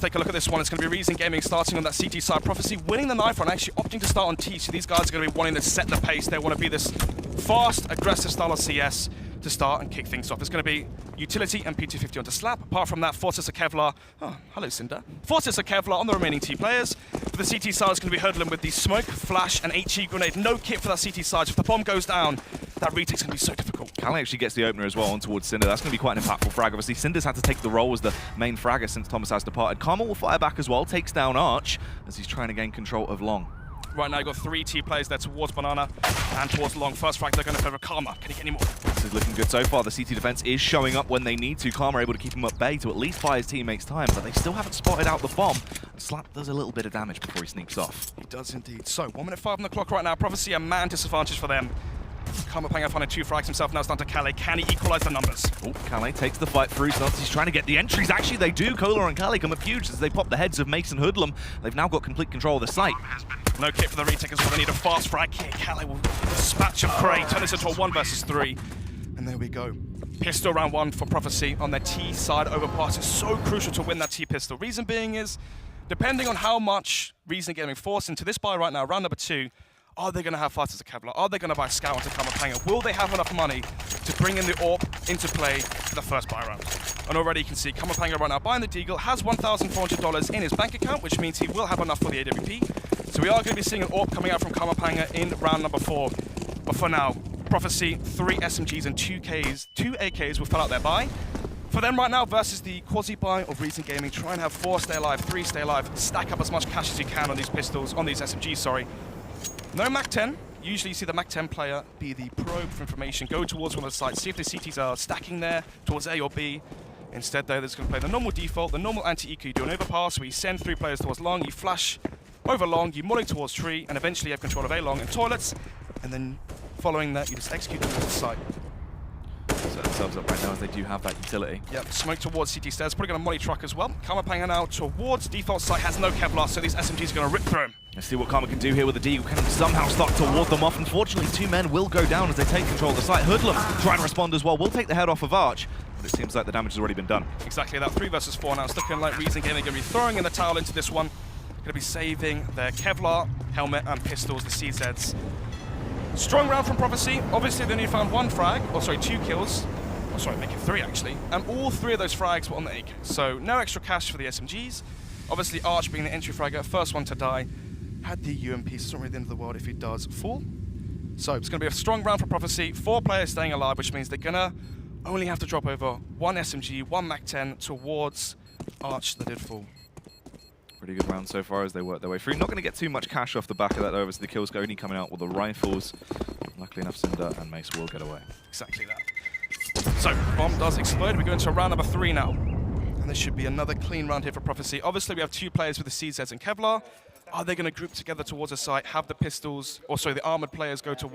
take a look at this one. It's going to be Reason Gaming starting on that CT side. Prophecy winning the knife run, actually opting to start on T. So these guys are going to be wanting to set the pace. They want to be this fast, aggressive style of CS to start and kick things off. It's going to be Utility and P250 onto Slap. Apart from that, Forces of Kevlar. Oh, hello, Cinder. Forces of Kevlar on the remaining T players. For the CT side, it's going to be Hurdling with the Smoke, Flash, and HE Grenade. No kit for that CT side. So if the bomb goes down, that retake's going to be so difficult. Kali actually gets the opener as well on towards Cinder. That's going to be quite an impactful frag. Obviously, Cinder's had to take the role as the main fragger since Thomas has departed. Karma will fire back as well, takes down Arch as he's trying to gain control of Long. Right now, you've got 3 T players there towards Banana and towards Long. First frag, they're going to favor Karma. Can he get any more? This is looking good so far. The CT defense is showing up when they need to. Karma able to keep him at bay to at least buy his teammates time, but they still haven't spotted out the bomb. Slap does a little bit of damage before he sneaks off. He does indeed. So, 1 minute 5 on the clock right now. Prophecy, a man disadvantage for them. Karma Panga finding 2 frags himself, now it's down to Kali. Can he equalize the numbers? Oh, Kali takes the fight through. So he's trying to get the entries. Actually, they do. Kolar and Kali come up huge as they pop the heads of Mason Hoodlum. They've now got complete control of the site. No kit for the retake as well. They need a fast frag here. Kali will dispatch of prey, turn this into a 1 versus 3. And there we go. Pistol round 1 for Prophecy on their T side overpass. It's so crucial to win that T pistol. Reason being is, depending on how much Reason getting forced into this buy right now, round number 2, are they going to have Fighters of Kevlar? Are they going to buy Scout into Karma Panga? Will they have enough money to bring in the AWP into play for the first buy round? And already you can see Karma Panga right now buying the Deagle, has $1,400 in his bank account, which means he will have enough for the AWP. So we are going to be seeing an AWP coming out from Karma Panga in round number 4. But for now, Prophecy, 3 SMGs and 2 AKs will fill out their buy. For them right now versus the quasi-buy of Reason Gaming, try and have 4 stay alive, 3 stay alive, stack up as much cash as you can on these pistols, on these SMGs, sorry. No MAC-10. Usually you see the MAC-10 player be the probe for information, go towards one of the sites, see if the CTs are stacking there towards A or B. Instead, though, they're just going to play the normal default, the normal anti-EQ. You do an overpass where you send 3 players towards Long, you flash over Long, you molly towards Tree, and eventually you have control of A Long and Toilets. And then following that, you just execute them towards the site. Set themselves up right now as they do have that utility. Yep, smoke towards CT stairs, probably going to molly truck as well. Karma Panga now towards default site, has no Kevlar, so these SMGs are going to rip through him. Let's see what Karma can do here with the Deagle. Can somehow start to ward them off. Unfortunately, 2 men will go down as they take control of the site. Hoodlum trying to respond as well. Will take the head off of Arch, but it seems like the damage has already been done. Exactly that, 3 versus 4 now. It's looking like Reason Gaming are going to be throwing in the towel into this one. Going to be saving their Kevlar, helmet, and pistols, the CZs. Strong round from Prophecy. Obviously, they only found 1 frag, or sorry, 2 kills. Oh, sorry, making 3 actually. And all 3 of those frags were on the AK. So no extra cash for the SMGs. Obviously, Arch being the entry fragger, first one to die. Had the UMP, so it's not really the end of the world if he does fall. So it's going to be a strong round for Prophecy. 4 players staying alive, which means they're going to only have to drop over 1 SMG, 1 MAC-10 towards Arch that did fall. Pretty good round so far as they work their way through. Not going to get too much cash off the back of that, though. Obviously, the kills only coming out with the rifles. Luckily enough, Cinder and Mace will get away. Exactly that. So, bomb does explode. We go into round number 3 now. And this should be another clean round here for Prophecy. Obviously, we have 2 players with the CZs and Kevlar. Are they going to group together towards a site, have the pistols, or sorry, the armored players go to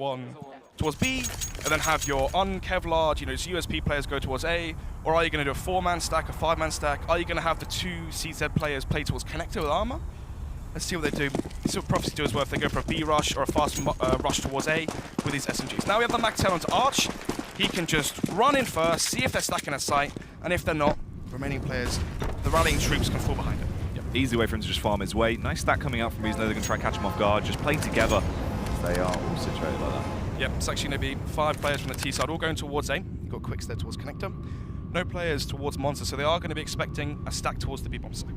towards B, and then have your un-Kevlar, USP players go towards A? Or are you going to do a 4-man stack, a 5-man stack? Are you going to have the 2 CZ players play towards connector with armor? Let's see what they do. Let's see what Prophecy do as well if they go for a B rush or a fast rush towards A with these SMGs. Now we have the MAC-10 onto Arch. He can just run in first, see if they're stacking a site, and if they're not, remaining players, the rallying troops can fall behind him. Yep. Easy way for him to just farm his way. Nice stack coming out from Reason. They're going to try and catch him off guard. Just play together. They are all situated like that. Yep, it's actually going to be 5 players from the T side, all going towards A. You've got Quicks there towards Connector. No players towards Monster, so they are going to be expecting a stack towards the B-bomb site.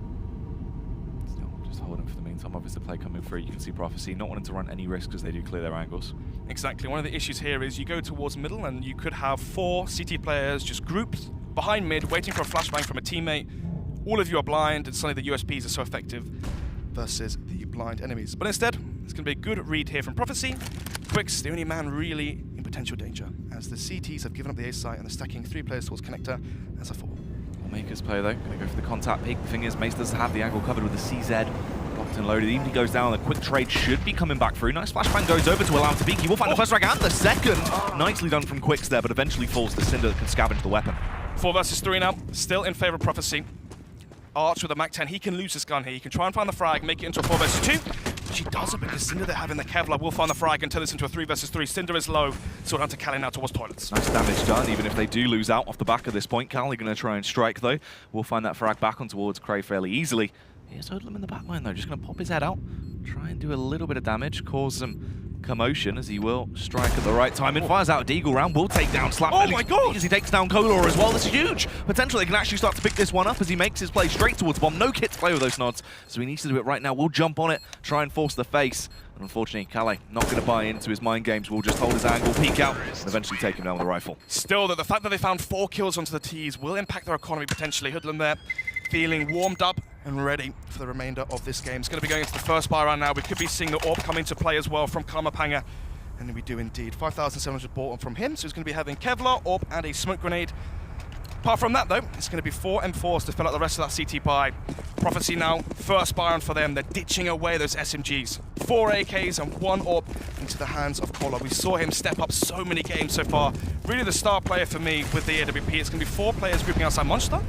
Still just holding for the meantime. Obviously, the play coming through. You can see Prophecy not wanting to run any risks as they do clear their angles. Exactly. One of the issues here is you go towards middle and you could have 4 CT players just grouped behind mid, waiting for a flashbang from a teammate. All of you are blind, and suddenly the USPs are so effective versus the blind enemies. But instead, it's going to be a good read here from Prophecy. Quicks, the only man really in potential danger, as the CTs have given up the A site and they're stacking 3 players towards Connector as a 4. Maker's play though, going to go for the contact peek. The thing is, Mace does have the angle covered with the CZ. Locked and loaded. Even if he goes down, the quick trade should be coming back through. Nice flashbang goes over to allow him to peek. He will find the first frag and the second. Nicely done from Quicks there, but eventually falls to Cinder that can scavenge the weapon. 4 versus 3 now, still in favor of Prophecy. Arch with a MAC-10, he can lose this gun here. He can try and find the frag, make it into a 4 versus 2. She doesn't, because Cinder they're having the Kevlar will find the frag and turn this into a 3 versus 3. Cinder is low, so down to Callie now towards toilets. Nice damage done, even if they do lose out off the back of this point. Callie going to try and strike though. We'll find that frag back on towards Cray fairly easily. Here's Hoodlum in the back line though, just going to pop his head out, try and do a little bit of damage, cause some commotion as he will strike at the right time. And fires out a Deagle round, will take down Slap. Oh my god! As he takes down Kolar as well. This is huge. Potentially, they can actually start to pick this one up as he makes his play straight towards bomb. No kit to play with those nods, so he needs to do it right now. We'll jump on it, try and force the face. And unfortunately, Calais not going to buy into his mind games. Will just hold his angle, peek out, and eventually take him down with a rifle. Still, the fact that they found 4 kills onto the T's will impact their economy potentially. Hoodlum there, feeling warmed up and ready for the remainder of this game. It's going to be going into the first buy round now. We could be seeing the AWP come into play as well from Kamapanga. And we do indeed. 5,700 bought from him, so he's going to be having Kevlar, AWP, and a smoke grenade. Apart from that, though, it's going to be 4 M4s to fill out the rest of that CT buy. Prophecy now, first buy round for them. They're ditching away those SMGs. 4 AKs and 1 AWP into the hands of Kolar. We saw him step up so many games so far. Really the star player for me with the AWP. It's going to be 4 players grouping outside Monster.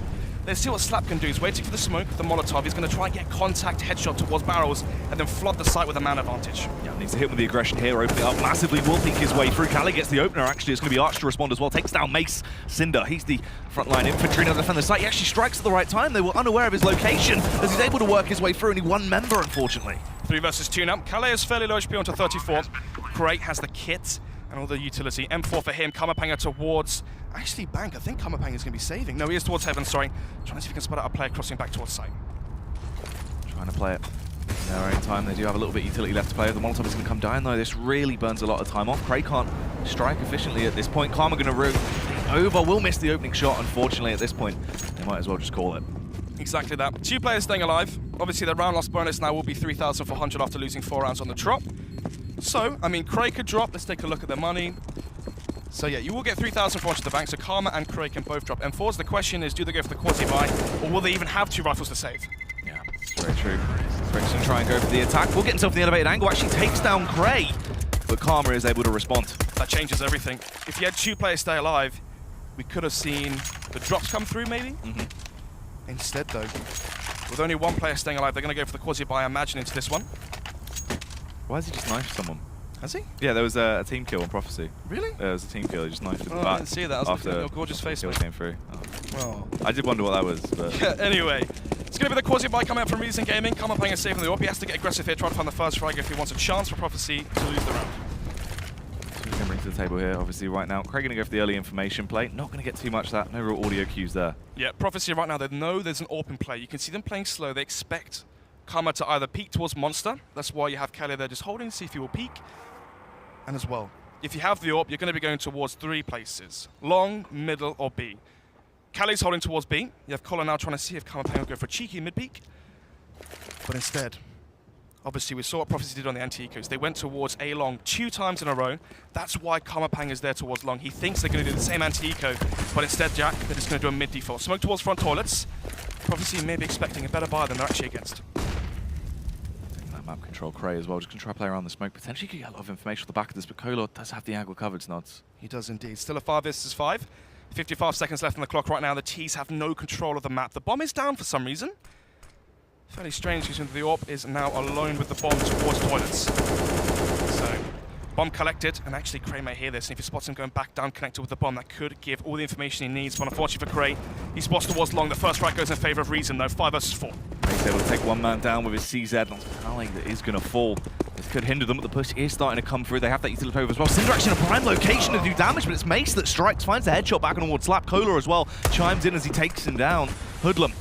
Let's see what Slap can do. He's waiting for the smoke, the Molotov. He's going to try and get contact headshot towards barrels and then flood the site with a man advantage. Yeah, needs to hit with the aggression here, opening up massively. Will peek his way through. Callie gets the opener, actually. It's going to be Arch to respond as well. Takes down Mace. Cinder, he's the frontline infantry now to defend the site. He actually strikes at the right time. They were unaware of his location as he's able to work his way through. Only 1 member, unfortunately. 3 versus 2 now. Calais is fairly low HP onto 34. Craig has the kit and all the utility. M4 for him. Kamapanga towards... Actually, Bank. I think Kamapanga is going to be saving. No, he is towards Heaven, sorry. Trying to see if he can spot out a player crossing back towards site. Trying to play it in their own time. They do have a little bit of utility left to play. The Molotov is going to come down, though. This really burns a lot of time off. Craig can't strike efficiently at this point. Karma going to root over. Will miss the opening shot, unfortunately, at this point. They might as well just call it. Exactly that. 2 players staying alive. Obviously, their round loss bonus now will be 3,400 after losing 4 rounds on the drop. So, I mean, Craig could drop. Let's take a look at their money. So yeah, you will get 3,400 to the bank, so Karma and Craig can both drop M4s. The question is, do they go for the quasi buy, or will they even have 2 rifles to save? Yeah, very true. Craig's going to try and go for the attack. Will get himself in the elevated angle, actually takes down Craig, but Karma is able to respond. That changes everything. If you had 2 players stay alive, we could have seen the drops come through, maybe? Instead, though, with only 1 player staying alive, they're going to go for the quasi buy, I imagine, into this one. Why has he just knifed someone? Has he? Yeah, there was a team kill on Prophecy. Really? There was a team kill, he just knifed him in the I back. didn't see that. I was looking at your gorgeous face, kill mate. came through. Oh. Well. I did wonder what that was, but... Yeah, anyway, it's going to be the quasi buy coming up from Reason Gaming. Kamapanga saving the AWP. He has to get aggressive here, try to find the first frag if he wants a chance for Prophecy to lose the round. So we can bring to the table here, obviously, right now. Craig going to go for the early information play. Not going to get too much of that. No real audio cues there. Yeah, Prophecy right now, they know there's an AWP in play. You can see them playing slow. They expect Karma to either peek towards Monster. That's why you have Kelly there just holding to see if he will peek. And as well, if you have the AWP, you're going to be going towards 3 places. Long, middle, or B. Callie's holding towards B. You have Colin now trying to see if Kamapanga will go for a cheeky mid-peek. But instead, obviously we saw what Prophecy did on the anti-ecos. They went towards A long 2 times in a row. That's why Kamapanga is there towards long. He thinks they're going to do the same anti-eco, but instead, Jack, they're just going to do a mid-default. Smoke towards front toilets. Prophecy may be expecting a better buy than they're actually against. Map control Cray as well, just going to try to play around the smoke. Potentially could get a lot of information off the back of this, but Kolar does have the angle covered, Snods. He does indeed. Still a 5 versus 5. 55 seconds left on the clock right now. The T's have no control of the map. The bomb is down for some reason. Fairly strange because the AWP is now alone with the bomb towards toilets. So, bomb collected, and actually Cray may hear this, and if he spots him going back down connected with the bomb, that could give all the information he needs. But unfortunately for Cray, he spots towards long. The first right goes in favor of Reason though, 5 versus 4. He's able to take 1 man down with his CZ. Callie that is going to fall. This could hinder them, but the push is starting to come through. They have that utility over as well. Cinder actually in a prime location to do damage, but it's Mace that strikes, finds the headshot back on towards Slap. Kolar as well chimes in as he takes him down. Hoodlum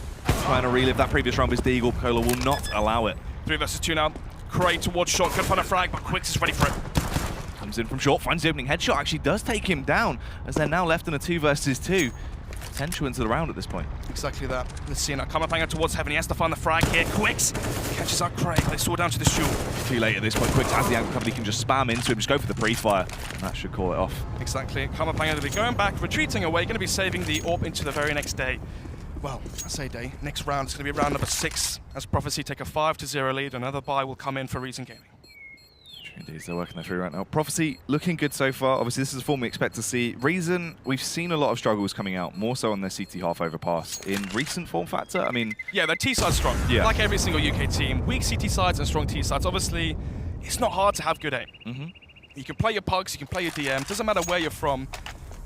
trying to relive that previous round with his Deagle. Kolar will not allow it. 3 versus 2 now. Cray towards short, could find a frag, but Quicks is ready for it. Comes in from short, finds the opening headshot, actually does take him down, as they're now left in a 2 versus 2. Potential into the round at this point. Exactly that. Let's see now. Kamapanga towards Heaven. He has to find the frag here. Quicks catches out Craig. They saw down to the shoe. Too late at this point. Quicks has the angle covered. He can just spam into him. Just go for the pre-fire. And that should call it off. Exactly. Kamapanga going to be going back, retreating away. Going to be saving the AWP into the very next day. Well, I say day. Next round is going to be round number 6. As Prophecy take a 5-0 lead. Another buy will come in for Reason Gaming. Indeed, they're working their through right now. Prophecy looking good so far. Obviously, this is the form we expect to see. Reason, we've seen a lot of struggles coming out, more so on their CT half overpass in recent form factor. I mean, yeah, their T side's strong. Yeah. Like every single UK team, weak CT sides and strong T sides. Obviously, it's not hard to have good aim. You can play your pugs, you can play your DM. Doesn't matter where you're from.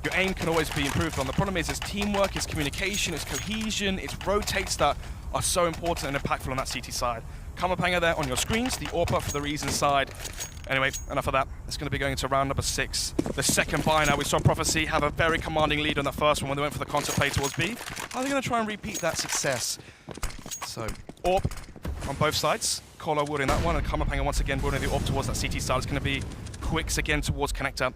Your aim can always be improved on. The problem is, it's teamwork, it's communication, it's cohesion, it's rotates that are so important and impactful on that CT side. Kamapanger there on your screens, the AWPer for the Reason side. Anyway, enough of that. It's going to be going into round number 6. The second buy now. We saw Prophecy have a very commanding lead on the first one when they went for the concert play towards B. Are they going to try and repeat that success? So, AWP on both sides. Kolo warding that one, and Kamapanger once again warding the AWP towards that CT side. It's going to be Quicks again towards Connector.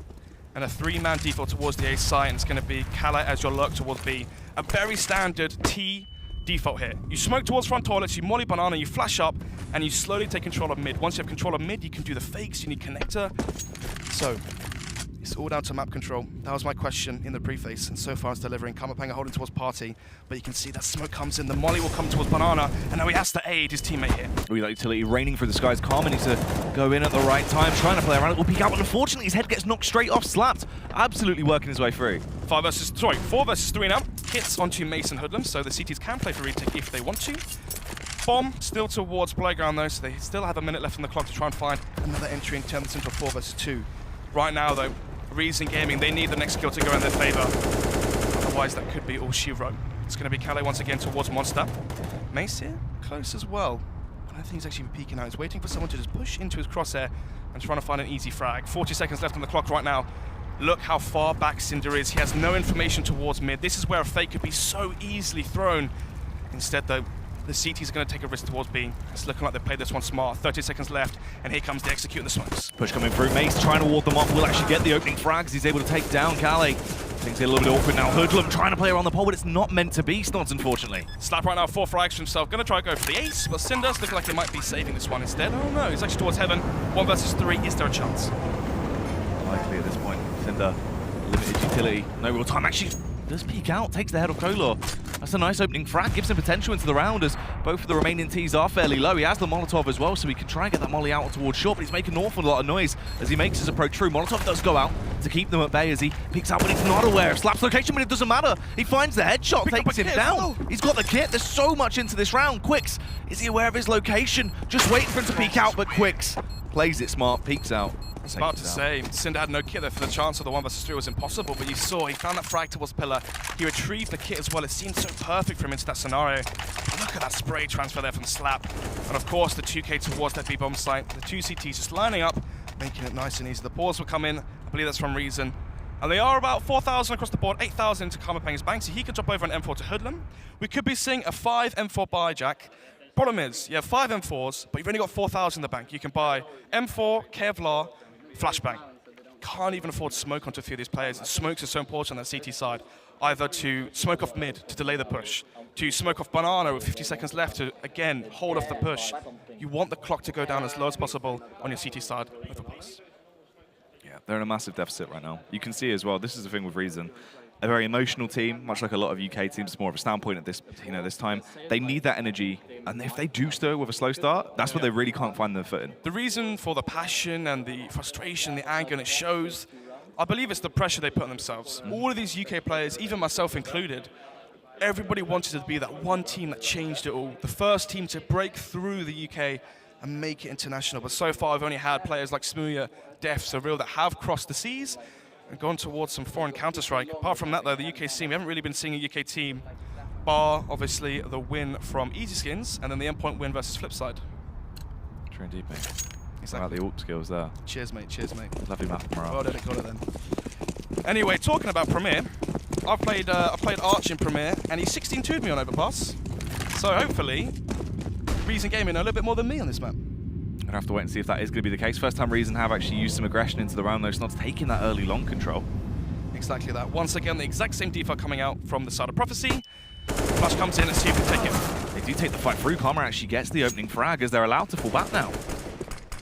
And a 3-man default towards the A site, and it's going to be Kala as your lurk towards B. A very standard T default here. You smoke towards front toilets, you molly banana, you flash up, and you slowly take control of mid. Once you have control of mid, you can do the fakes, you need connector. So, it's all down to map control. That was my question in the preface, and so far it's delivering. Kamapanger holding towards Party, but you can see that smoke comes in, the molly will come towards banana, and now he has to aid his teammate here. We like utility raining through the skies. Karma needs to go in at the right time, trying to play around it. Will peek out, but unfortunately his head gets knocked straight off, slapped. Absolutely working his way through. 4 versus 3 now. Hits onto Mason Hoodlum, so the CTs can play for retake if they want to. Bomb still towards Playground though, so they still have a minute left on the clock to try and find another entry and turn this into a 4 versus 2. Right now though, Reason Gaming, they need the next kill to go in their favor. Otherwise that could be all she wrote. It's going to be Calais once again towards Monster. Mace here, close as well. I don't think he's actually peeking out. He's waiting for someone to just push into his crosshair and trying to find an easy frag. 40 seconds left on the clock right now. Look how far back Cinder is. He has no information towards mid. This is where a fake could be so easily thrown. Instead, though, the CT's are going to take a risk towards B. It's looking like they played this one smart. 30 seconds left, and here comes the execute in the smokes. Push coming through. Mace trying to ward them off. Will actually get the opening frags. He's able to take down Calais. Things get a little bit awkward now. Hoodlum trying to play around the pole, but it's not meant to be, Snods, unfortunately. Slap right now, 4 frags for himself. Going to try to go for the ace, but Cinder's looking like he might be saving this one instead. Oh no, he's actually towards heaven. 1 versus 3. Is there a chance? Likely at this point. Cinder, limited utility. No real time. Actually, does peek out. Takes the head of Kolor. That's a nice opening frag. Gives him potential into the round as both of the remaining Ts are fairly low. He has the Molotov as well, so he can try and get that molly out towards short, but he's making an awful lot of noise as he makes his approach through. Molotov does go out to keep them at bay as he peeks out, but he's not aware of Slap's location, but it doesn't matter. He finds the headshot, takes him down. He's got the kit. There's so much into this round. Quicks, is he aware of his location? Just waiting for him to peek out, but Quicks plays it smart, peeks out. I was about to say, Cinder had no kit there, for the chance of the 1 versus 3 was impossible, but you saw he found that frag towards Pillar. He retrieved the kit as well. It seemed so perfect for him into that scenario. Look at that spray transfer there from Slap. And of course, the 2K towards that B-bomb site. The 2 CTs just lining up, making it nice and easy. The pause will come in. I believe that's from Reason. And they are about 4,000 across the board, 8,000 into Kamapanger's bank, so he can drop over an M4 to Hoodlum. We could be seeing a 5 M4 buy, Jack. Problem is, you have 5 M4s, but you've only got 4,000 in the bank. You can buy M4, Kevlar, Flashbang. Can't even afford to smoke onto a few of these players. And smokes are so important on that CT side. Either to smoke off mid to delay the push, to smoke off banana with 50 seconds left to, again, hold off the push. You want the clock to go down as low as possible on your CT side with a pass. Yeah, they're in a massive deficit right now. You can see as well, this is the thing with Reason. A very emotional team, much like a lot of UK teams. It's more of a standpoint at this, this time. They need that energy, and if they do stir with a slow start, that's what they really can't find their foot in. The reason for the passion and the frustration, the anger, and it shows, I believe it's the pressure they put on themselves. All of these UK players, even myself included, everybody wanted to be that one team that changed it all. The first team to break through the UK and make it international. But so far, I've only had players like Smooya, Def, Surreal that have crossed the seas and gone towards some foreign Counter-Strike. Apart from that, though, the UK team, we haven't really been seeing a UK team, bar, obviously, the win from Easy Skins, and then the endpoint win versus Flipside. True indeed, mate. Exactly. About the AWP skills there. Cheers, mate. Cheers, mate. Lovely map of morale. Well done, got it then. Anyway, talking about Premier, I played Arch in Premier, and he 16-2'd me on Overpass. So hopefully, Reason Gaming know a little bit more than me on this map. Gonna have to wait and see if that is going to be the case. First time Reason have actually used some aggression into the round, though. It's not taking that early long control. Exactly that. Once again, the exact same default coming out from the side of Prophecy. Flash comes in and see if we take it. They do take the fight through. Karma actually gets the opening frag as they're allowed to fall back now.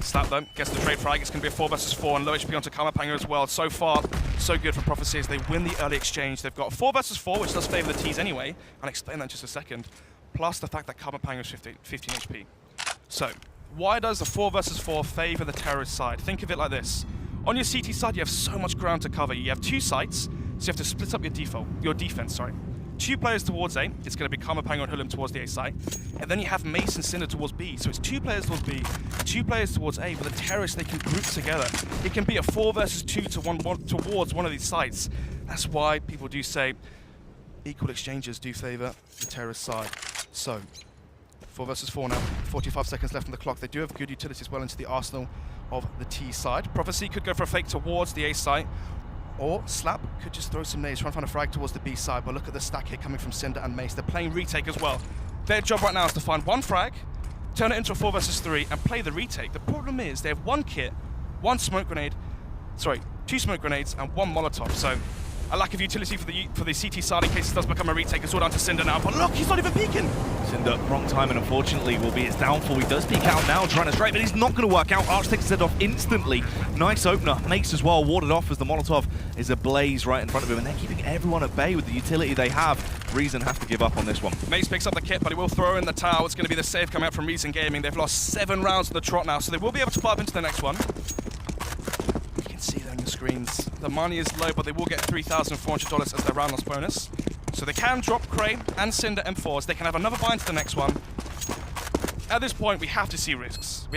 Slap though, gets the trade frag. It's going to be a 4 versus 4 and low HP onto Kamapanger as well. So far, so good from Prophecy as they win the early exchange. They've got a 4 versus 4, which does favour the Ts anyway. And I'll explain that in just a second. Plus the fact that Kamapanger is 15 HP. So, why does the 4 versus 4 favor the terrorist side? Think of it like this. On your CT side, you have so much ground to cover. You have 2 sites, so you have to split up your defense. 2 players towards A. It's going to be Kamapang and Hulim towards the A site. And then you have Mace and Cinder towards B. So it's 2 players towards B, 2 players towards A. With the terrorists, they can group together. It can be a 4 versus 2 towards one of these sites. That's why people do say equal exchanges do favor the terrorist side. So 4 versus 4 now. 45 seconds left on the clock. They do have good utilities well into the arsenal of the T side. Prophecy could go for a fake towards the A site. Or Slap could just throw some nades, try and find a frag towards the B side, but look at the stack here coming from Cinder and Mace. They're playing retake as well. Their job right now is to find 1 frag, turn it into a 4 versus 3, and play the retake. The problem is they have 1 kit, 1 smoke grenade, 2 smoke grenades, and 1 Molotov. So a lack of utility for the CT side in case it does become a retake. It's all down to Cinder now, but look, he's not even peeking. Cinder, wrong time, and unfortunately will be his downfall. He does peek out now, trying to straight, but he's not going to work out. Arch takes his head off instantly. Nice opener. Mace as well, warded off as the Molotov is ablaze right in front of him, and they're keeping everyone at bay with the utility they have. Reason have to give up on this one. Mace picks up the kit, but he will throw in the tower. It's going to be the save coming out from Reason Gaming. They've lost 7 rounds on the trot now, so they will be able to pipe into the next one. You can see there on the screens. The money is low, but they will get $3,400 as their round loss bonus. So they can drop Cray and Cinder M4s. They can have another buy into the next one. At this point, we have to see risks.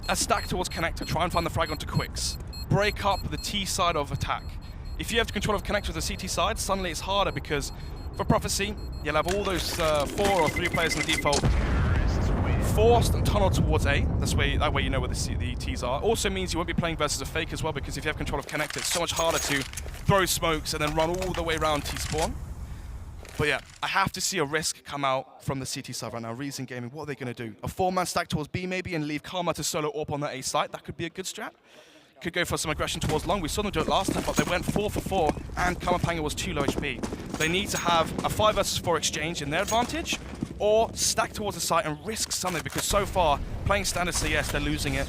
A stack towards Connector. Try and find the frag onto Quicks. Break up the T side of attack. If you have control of Connector with the CT side, suddenly it's harder because for Prophecy, you'll have all those 4 or 3 players in the default forced and tunneled towards A. That way you know where the T's are. Also means you won't be playing versus a fake as well, because if you have control of Connector, it's so much harder to throw smokes and then run all the way around T-spawn. But yeah, I have to see a risk come out from the CT side right now. Reason Gaming, what are they going to do? A 4-man stack towards B maybe and leave Karma to solo AWP on the A site. That could be a good strat. Could go for some aggression towards long. We saw them do it last time, but they went 4 for 4, and Kamapanga was too low HP. They need to have a 5 versus 4 exchange in their advantage, or stack towards the site and risk something, because so far, playing standard CS, they're losing it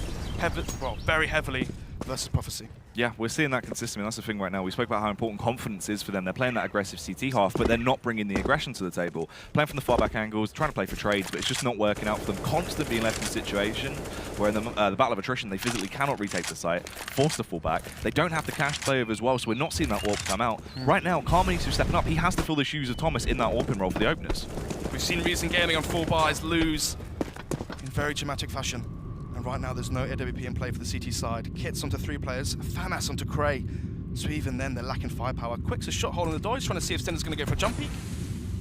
very heavily versus Prophecy. Yeah, we're seeing that consistently. That's the thing right now. We spoke about how important confidence is for them. They're playing that aggressive CT half, but they're not bringing the aggression to the table. Playing from the far back angles, trying to play for trades, but it's just not working out for them. Constantly being left in a situation where in the battle of attrition, they physically cannot retake the site, forced to fall back. They don't have the cash play over as well, so we're not seeing that AWP come out. Right now, Karma needs to step up. He has to fill the shoes of Thomas in that AWP role for the openers. We've seen Reason Gaming on full buys lose in very dramatic fashion. And right now, there's no AWP in play for the CT side. Kits onto 3 players, FAMAS onto Cray. So even then, they're lacking firepower. Quick's a shot hole in the door. He's trying to see if Cinder's going to go for a jump peek.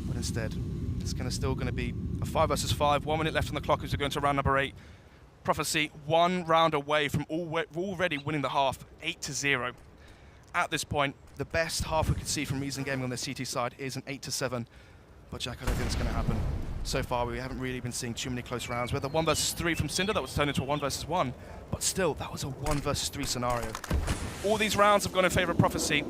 But instead, it's still going to be a 5 versus 5. 1 minute left on the clock as we go into round number 8. Prophecy, 1 round away from already winning the half, 8-0. At this point, the best half we could see from Reason Gaming on the CT side is an 8-7. But Jack, I don't think it's going to happen. So far, we haven't really been seeing too many close rounds. We had the 1 versus 3 from Cinder that was turned into a 1 versus 1. But still, that was a 1 versus 3 scenario. All these rounds have gone in favor of Prophecy.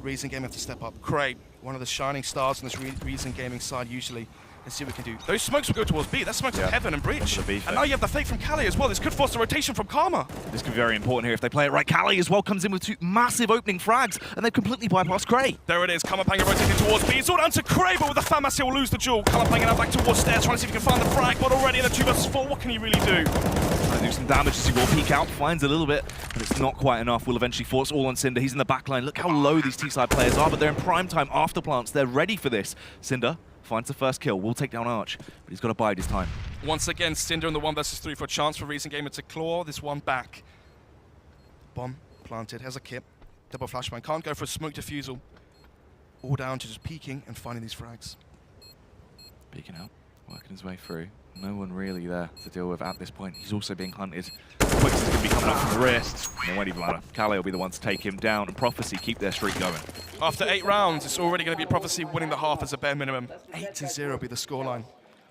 Reason Gaming have to step up. Cray, one of the shining stars on this Reason Gaming side usually. Let's see what we can do. Those smokes will go towards B. That smokes at Heaven and Breach. And now you have the fake from Kali as well. This could force a rotation from Karma. This could be very important here if they play it right. Kali as well comes in with 2 massive opening frags, and they've completely bypassed Cray. There it is. Kamapanga rotating towards B. It's all down to Cray, but with the FAMAS, he'll lose the duel. Kamapanga now back towards stairs, trying to see if he can find the frag, but already in a 2 versus 4, what can he really do? Trying to do some damage as he will peek out, finds a little bit, but it's not quite enough. Will eventually force all on Cinder. He's in the back line. Look how low these T-side players are, but they're in prime time after plants. They're ready for this. Cinder finds the first kill, will take down Arch, but he's got to bide his time. Once again, Cinder in the 1 versus 3 for a chance for Reason Gamer to claw this one back. Bomb planted, has a kit. Double flashbang, can't go for a smoke defusal. All down to just peeking and finding these frags. Peeking out, working his way through. No one really there to deal with at this point. He's also being hunted. Quicks is going to be coming up from the rear. They won't even ladder. Kali will be the one to take him down, and Prophecy keep their streak going. After 8 rounds, it's already going to be Prophecy winning the half as a bare minimum. 8-0 will be the scoreline.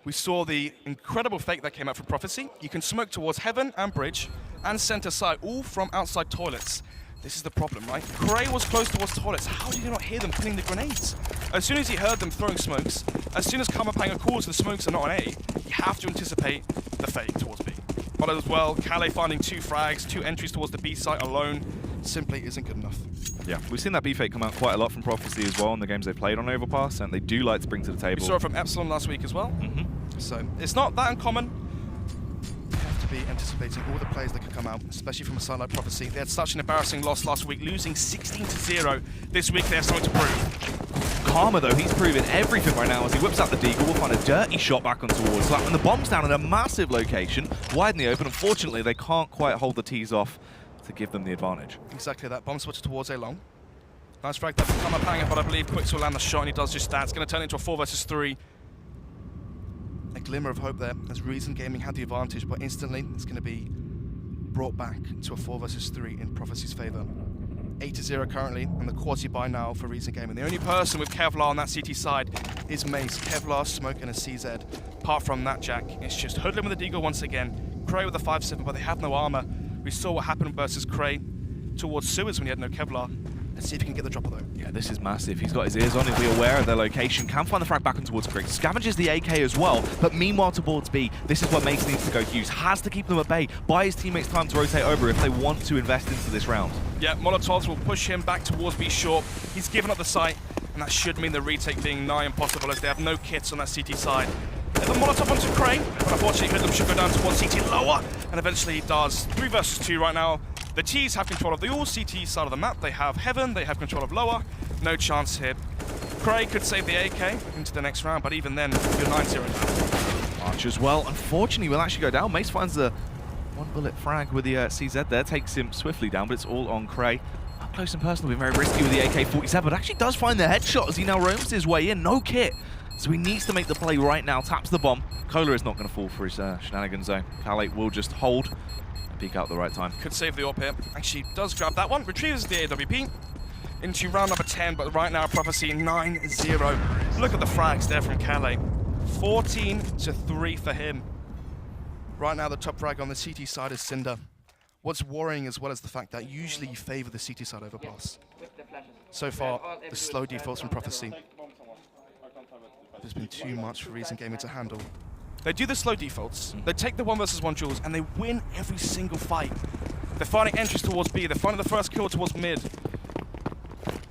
We saw the incredible fake that came out from Prophecy. You can smoke towards Heaven and Bridge and center side, all from outside toilets. This is the problem, right? Cray was close towards toilets. How did you not hear them pinning the grenades? As soon as he heard them throwing smokes, as soon as Kamapanga calls the smokes are not on A, you have to anticipate the fake towards B. But as well, Kale finding 2 frags, 2 entries towards the B site alone simply isn't good enough. Yeah, we've seen that B fake come out quite a lot from Prophecy as well in the games they've played on Overpass, and they do like to bring to the table. We saw it from Epsilon last week as well. So it's not that uncommon. be anticipating all the players that could come out, especially from a side like Prophecy. They had such an embarrassing loss last week, losing 16-0. This week they have something to prove. Karma, though, he's proven everything right now as he whips out the deagle. We'll find a dirty shot back on towards that. And the bomb's down in a massive location, wide in the open. Unfortunately, they can't quite hold the T's off to give them the advantage. Exactly that. Bomb switch towards A long. Nice frag there from Karma Panga, but I believe Quicks will land the shot, and he does just that. It's going to turn into a 4 versus 3. A glimmer of hope there, as Reason Gaming had the advantage, but instantly it's going to be brought back to a 4 versus 3 in Prophecy's favour. 8-0 currently, and the quasi buy now for Reason Gaming. The only person with Kevlar on that CT side is Mace. Kevlar, Smoke, and a CZ. Apart from that, Jack, it's just Hoodlum with the Deagle once again. Cray with the 5-7, but they have no armor. We saw what happened versus Cray towards Sewers when he had no Kevlar. Let's see if he can get the dropper though. Yeah, this is massive. He's got his ears on, he'll be aware of their location, can find the frag back on towards Crick. Scavenges the AK as well, but meanwhile towards B, this is what Mace needs to go use. Has to keep them at bay, buy his teammates time to rotate over if they want to invest into this round. Yeah, Molotovs will push him back towards B short. He's given up the site, and that should mean the retake being nigh impossible as they have no kits on that CT side. They have a Molotov onto Crane, but unfortunately Hoodlum should go down towards CT lower, and eventually he does. 3 versus 2 right now. The T's have control of the all CT side of the map. They have Heaven, they have control of lower. No chance here. Cray could save the AK into the next round, but even then, you're 9-0 now. Arch as well, unfortunately, will actually go down. Mace finds the 1-bullet frag with the CZ there, takes him swiftly down, but it's all on Cray. Up close and personal, being very risky with the AK-47, but actually does find the headshot as he now roams his way in. No kit. So he needs to make the play right now, taps the bomb. Kohler is not going to fall for his shenanigans though. Calais will just hold and peek out at the right time. Could save the AWP here. Actually does grab that one, retrieves the AWP into round number 10, but right now Prophecy 9-0. Look at the frags there from Calais. 14-3 for him. Right now the top frag on the CT side is Cinder. What's worrying as well as the fact that usually you favour the CT side over pass. So far, the slow defaults from Prophecy. There's been too much for Reason Gaming to handle. They do the slow defaults, they take the 1 versus 1 duels, and they win every single fight. They're finding entries towards B, they're finding the first kill towards mid.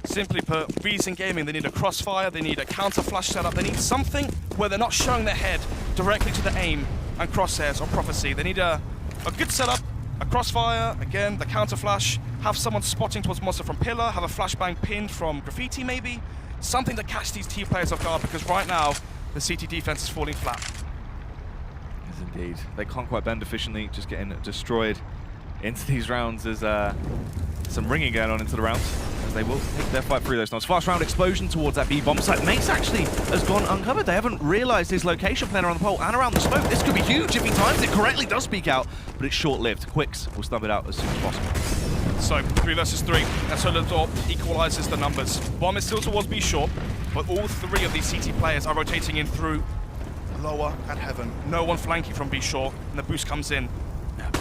Simply put, Reason Gaming, they need a crossfire, they need a counter flash setup, they need something where they're not showing their head directly to the aim and crosshairs or Prophecy. They need a good setup, a crossfire, again, the counter flash, have someone spotting towards Monster from Pillar, have a flashbang pinned from Gfinity maybe. Something to catch these T players off guard, because right now, the CT defense is falling flat. Yes, indeed. They can't quite bend efficiently, just getting destroyed into these rounds as some ringing going on into the rounds, as they will take their fight through those knobs. Fast round explosion towards that B bomb site. Mace actually has gone uncovered. They haven't realized his location playing around the pole and around the smoke. This could be huge if he times it correctly, does speak out, but it's short-lived. Quicks will stub it out as soon as possible. So, 3 versus 3, and so the door equalizes the numbers. Bomb is still towards B short, but all 3 of these CT players are rotating in through lower at Heaven. No one flanking from B short, and the boost comes in.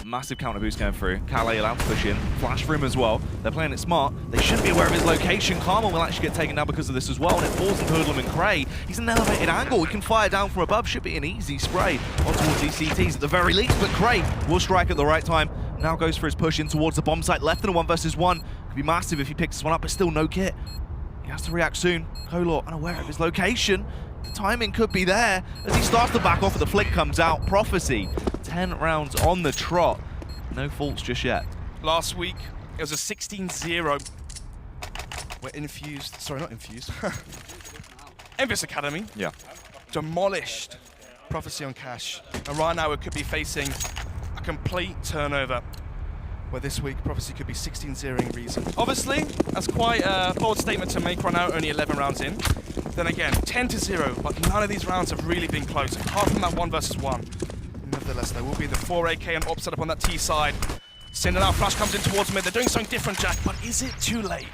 Massive counter boost going through. Calais allowed to push in. Flash for him as well. They're playing it smart. They should be aware of his location. Karma will actually get taken down because of this as well, and it falls into Hoodlum and Cray. He's an elevated angle. He can fire down from above. Should be an easy spray on towards these CTs at the very least, but Cray will strike at the right time. Now goes for his push in towards the bomb site. Left in a 1 versus 1. Could be massive if he picks this one up, but still no kit. He has to react soon. Kolor unaware of his location. The timing could be there as he starts to back off, but the flick comes out. Prophecy, 10 rounds on the trot. No faults just yet. Last week, it was a 16-0. We're infused, sorry, not infused. Envious Academy. Yeah. Demolished Prophecy on Cash. And right now it could be facing a complete turnover, where this week Prophecy could be 16-0ing Reason. Obviously, that's quite a bold statement to make right now, only 11 rounds in. Then again, 10-0, but none of these rounds have really been close, apart from that 1 versus 1. Nevertheless, there will be the 4 AK and op set up on that T side. Sending out, flash comes in towards mid. They're doing something different, Jack, but is it too late?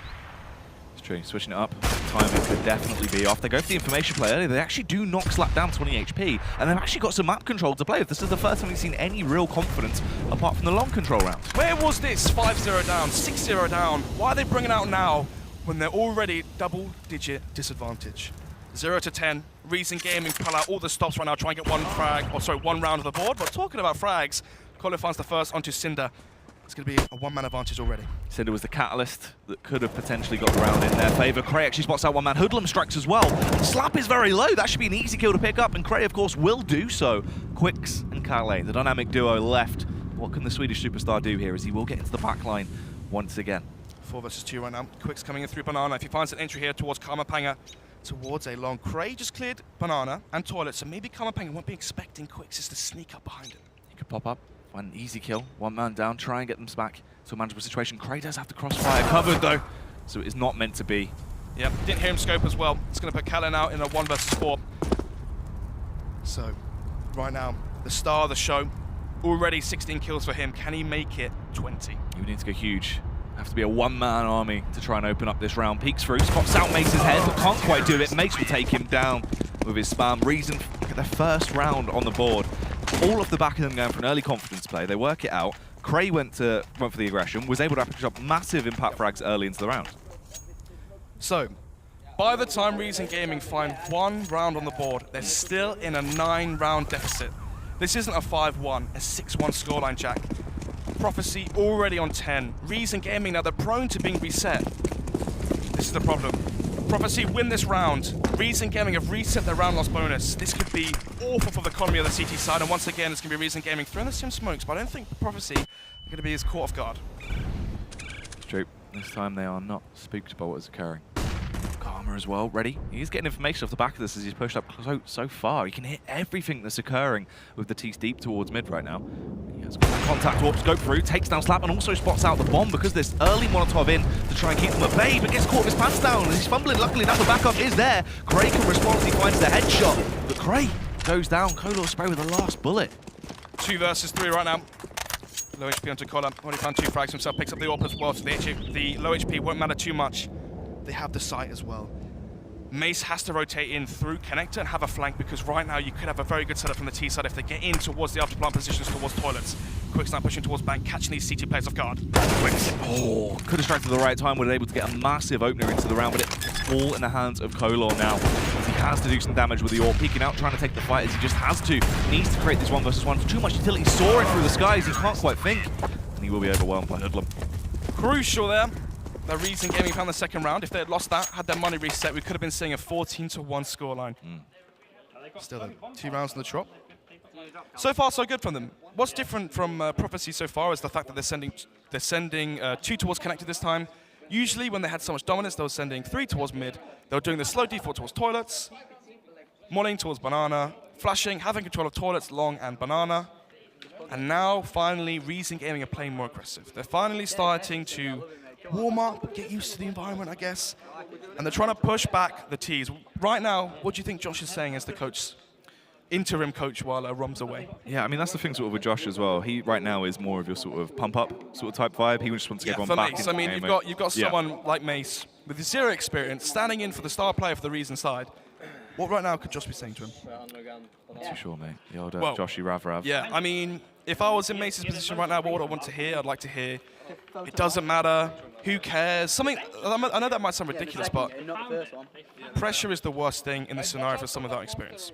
It's true, switching it up. Timing could definitely be off. They go for the information play earlier. They actually do knock Slap down 20 HP, and they've actually got some map control to play with. This is the first time we've seen any real confidence apart from the long control rounds. Where was this 5-0 down, 6-0 down? Why are they bringing it out now when they're already double-digit disadvantage? 0 to 10, Reason Gaming pull out all the stops right now, try and get one round of the board. But talking about frags, Kohler finds the first onto Cinder. It's going to be a 1-man advantage already. Cinder was the catalyst that could have potentially got the round in their favour. Cray actually spots out 1-man. Hoodlum strikes as well. Slap is very low. That should be an easy kill to pick up, and Cray, of course, will do so. Quicks and Calais, the dynamic duo left what can the Swedish superstar do here as he will get into the back line once again. 4 versus 2 right now. Quick's coming in through Banana. If he finds an entry here towards Karmapanga, towards a long. Cray just cleared Banana and Toilet, so maybe Karmapanga won't be expecting Quicks just to sneak up behind him. He could pop up, find an easy kill, one man down, try and get them back to a manageable situation. Cray does have the crossfire covered though, so it is not meant to be. Yep, didn't hear him scope as well. It's going to put Callan out in a 1 versus 4. So, right now, the star of the show, already 16 kills for him. Can he make it 20? You need to go huge. Have to be a one-man army to try and open up this round. Peeks through, spots out Mace's head, but can't quite do it. Mace will take him down with his spam. Reason for their first round on the board. All off the back of them going for an early confidence play. They work it out. Cray went for the aggression, was able to pick up massive impact frags early into the round. So, by the time Reason Gaming find 1 round on the board, they're still in a 9-round deficit. This isn't a 5-1, a 6-1 scoreline, Jack. Prophecy already on 10. Reason Gaming, now they're prone to being reset. This is the problem. Prophecy win this round. Reason Gaming have reset their round loss bonus. This could be awful for the economy of the CT side, and once again, it's going to be Reason Gaming throwing the sim smokes, but I don't think Prophecy are going to be as caught off guard. It's true. This time they are not spooked by what is occurring. Karma as well, ready. He's getting information off the back of this as he's pushed up so far. He can hit everything that's occurring with the T's deep towards mid right now. He has contact warp, scope through, takes down Slap, and also spots out the bomb because there's early Molotov in to try and keep them at bay, but gets caught with his pants down as he's fumbling. Luckily enough, the backup is there. Cray can respond, he finds the headshot, but Cray goes down. Kolor spray with the last bullet. 2 versus 3 right now. Low HP onto Collar. Already found 2 frags himself, picks up the AWP as well, so the low HP won't matter too much. They have the sight as well. Mace has to rotate in through Connector and have a flank because right now you could have a very good setup from the T side if they get in towards the afterplant positions towards toilets. Quick's now pushing towards bank, catching these CT players off guard. Quicks. Oh, could have struck at the right time, would have been able to get a massive opener into the round, but it's all in the hands of Kolor now. He has to do some damage with the AWP, peeking out, trying to take the fight as he just has to. He needs to create this 1 versus 1. Too much utility soaring through the skies, he can't quite think. And he will be overwhelmed by Hoodlum. Crucial there. The Reason Gaming found the 2nd round. If they had lost that, had their money reset, we could have been seeing a 14-1 scoreline. Still, 2 rounds on the trot. So far, so good from them. What's different from Prophecy so far is the fact that they're sending 2 towards Connected this time. Usually, when they had so much dominance, they were sending 3 towards mid. They were doing the slow default towards toilets, Morning towards Banana, flashing, having control of toilets, long, and Banana. And now, finally, Reason Gaming are playing more aggressive. They're finally starting to warm up, get used to the environment, I guess. And they're trying to push back the T's. Right now, what do you think Josh is saying as the coach, interim coach, while Rom's away? Yeah, I mean, that's the thing sort of with Josh as well. He, right now, is more of your sort of pump-up sort of type vibe. He just wants to get everyone back Mace, into I mean, the game. you've got someone like Mace with 0 experience, standing in for the star player for the Reason side. What right now could Josh be saying to him? Not too sure, mate. The old Joshy Rav. Yeah, I mean, if I was in Mace's position right now, what would I want to hear? I'd like to hear, it doesn't matter, who cares? Something, I know that might sound ridiculous, but pressure is the worst thing in this scenario for someone without experience.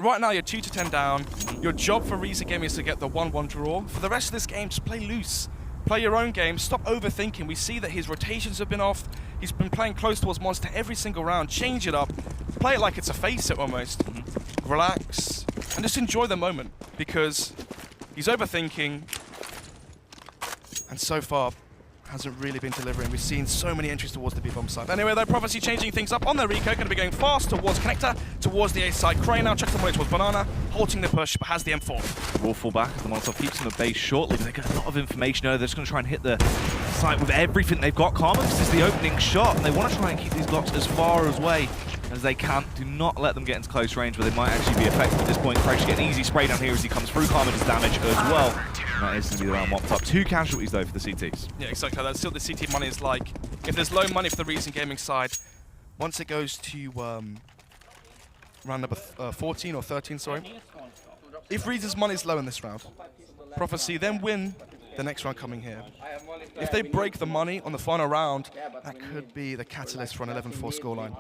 Right now, you're 2 to 10 down. Your job for Reason Gaming is to get the 1-1 draw. For the rest of this game, just play loose. Play your own game. Stop overthinking. We see that his rotations have been off. He's been playing close towards Monster every single round. Change it up. Play it like it's a face-it almost. Relax. And just enjoy the moment. Because he's overthinking. And so far, hasn't really been delivering. We've seen so many entries towards the B-bomb side. Anyway, though, Prophecy changing things up on their Rico. Going to be going fast towards Connector, towards the A side. Cray now checks the way towards Banana, halting the push, but has the M4. Will fall back as the Molotov keeps them at base shortly, but they get a lot of information earlier. They're just going to try and hit the site with everything they've got. Karma, this is the opening shot, and they want to try and keep these blocks as far away as they can. Do not let them get into close range, where they might actually be effective at this point. Cray's getting an easy spray down here as he comes through. Karma does damage as well. And that is going to be the round mopped up. 2 casualties, though, for the CTs. Yeah, exactly. That's still the CT money is like. If there's low money for the Reason Gaming side, once it goes to round number 14 or 13, sorry. If Reason's money is low in this round, Prophecy then win the next round coming here. If they break the money on the final round, that could be the catalyst for an 11-4 scoreline.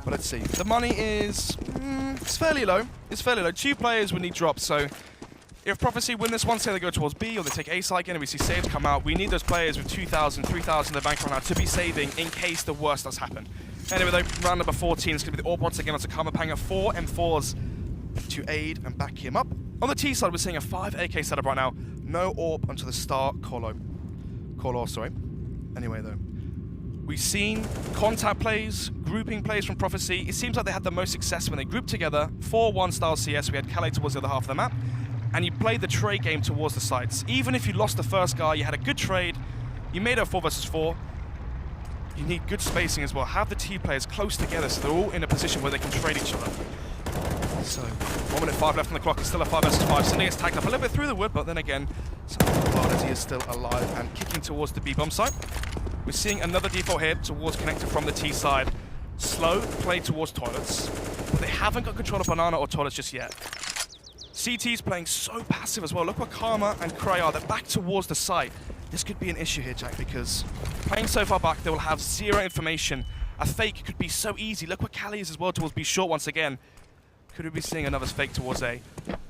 But let's see. The money is it's fairly low. It's fairly low. 2 players would need drops, so if Prophecy win this one, say they go towards B or they take A side again and we see saves come out, we need those players with 2,000, 3,000 in their bank right now to be saving in case the worst does happen. Anyway, though, round number 14 is going to be the AWP again onto Karmapanga. 4 M4s to aid and back him up. On the T side, we're seeing a 5 AK setup right now. No AWP until the start. Color, sorry. Anyway, though. We've seen contact plays, grouping plays from Prophecy. It seems like they had the most success when they grouped together. 4-1 style CS. We had Calais towards the other half of the map. And you played the trade game towards the sites. Even if you lost the first guy, you had a good trade. You made it a 4 versus 4. You need good spacing as well. Have the T players close together so they're all in a position where they can trade each other. So, 1 minute 5 left on the clock. It's still a 5 versus 5. Cindy gets tagged up a little bit through the wood, but then again, as he is still alive and kicking towards the B bomb site. We're seeing another default hit towards connector from the T side. Slow play towards toilets, but they haven't got control of banana or toilets just yet. CT's playing so passive as well. Look where Karma and Cray are. They're back towards the site. This could be an issue here, Jack, because playing so far back, they will have zero information. A fake could be so easy. Look where Callie is as well towards B short once again. Could we be seeing another fake towards A?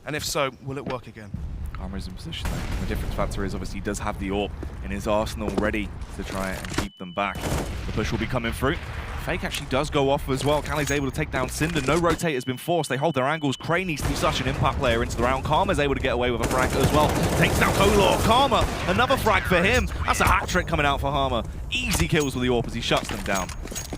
And if so, will it work again? Karma's in position though. The difference factor is obviously he does have the AWP in his arsenal ready to try and keep them back. The push will be coming through. Fake actually does go off as well. Callie's able to take down Cinder. No rotate has been forced. They hold their angles. Cray needs to be such an impact player into the round. Karma's able to get away with a frag as well. Takes down Kolor. Karma, another frag for him. That's a hat trick coming out for Harmer. Easy kills with the AWP as he shuts them down.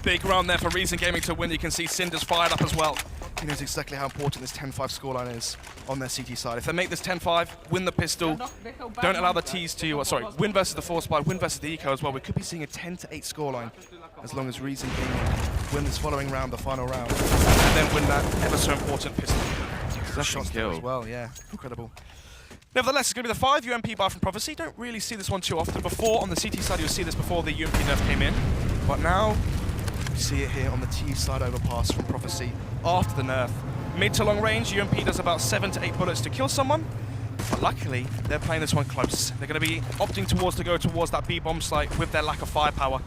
Big round there for Reason Gaming to win. You can see Cinder's fired up as well. He knows exactly how important this 10-5 scoreline is on their CT side. If they make this 10-5, win the pistol, don't allow the T's to, win versus the force spy, win versus the eco as well. We could be seeing a 10-8 scoreline as long as Reason Gaming win this following round, the final round, and then win that ever so important pistol. Possession kill as well, yeah, incredible. Nevertheless, it's going to be the 5 UMP bar from Prophecy. Don't really see this one too often. Before, on the CT side, you'll see this before the UMP nerf came in, but now we see it here on the T side overpass from Prophecy after the nerf. Mid to long range, UMP does about 7 to 8 bullets to kill someone, but luckily, they're playing this one close. They're going to be opting to go towards that B bomb site with their lack of firepower.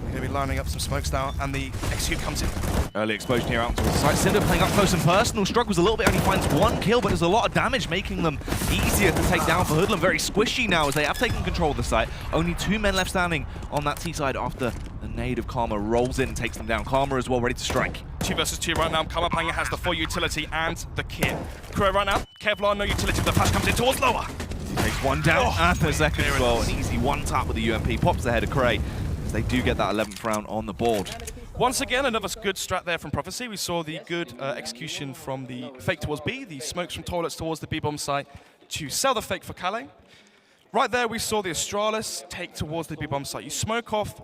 They're going to be lining up some smokes now, and the execute comes in. Early explosion here out towards the site. Cinder playing up close and personal. Struggles a little bit, only finds 1 kill, but there's a lot of damage, making them easier to take down for Hoodlum. Very squishy now as they have taken control of the site. Only 2 men left standing on that T side after the nade of Karma rolls in and takes them down. Karma as well, ready to strike. 2 versus 2 right now. Karma Panga has the full utility and the kit. Crow right now. Kevlar, no utility. The flash comes in towards lower. He takes 1 down and the second as well. An easy 1 tap with the UMP. Pops the head of Cray. They do get that 11th round on the board. Once again, another good strat there from Prophecy. We saw the good execution from the fake towards B, the smokes from toilets towards the B-bomb site to sell the fake for Calais. Right there, we saw the Astralis take towards the B-bomb site. You smoke off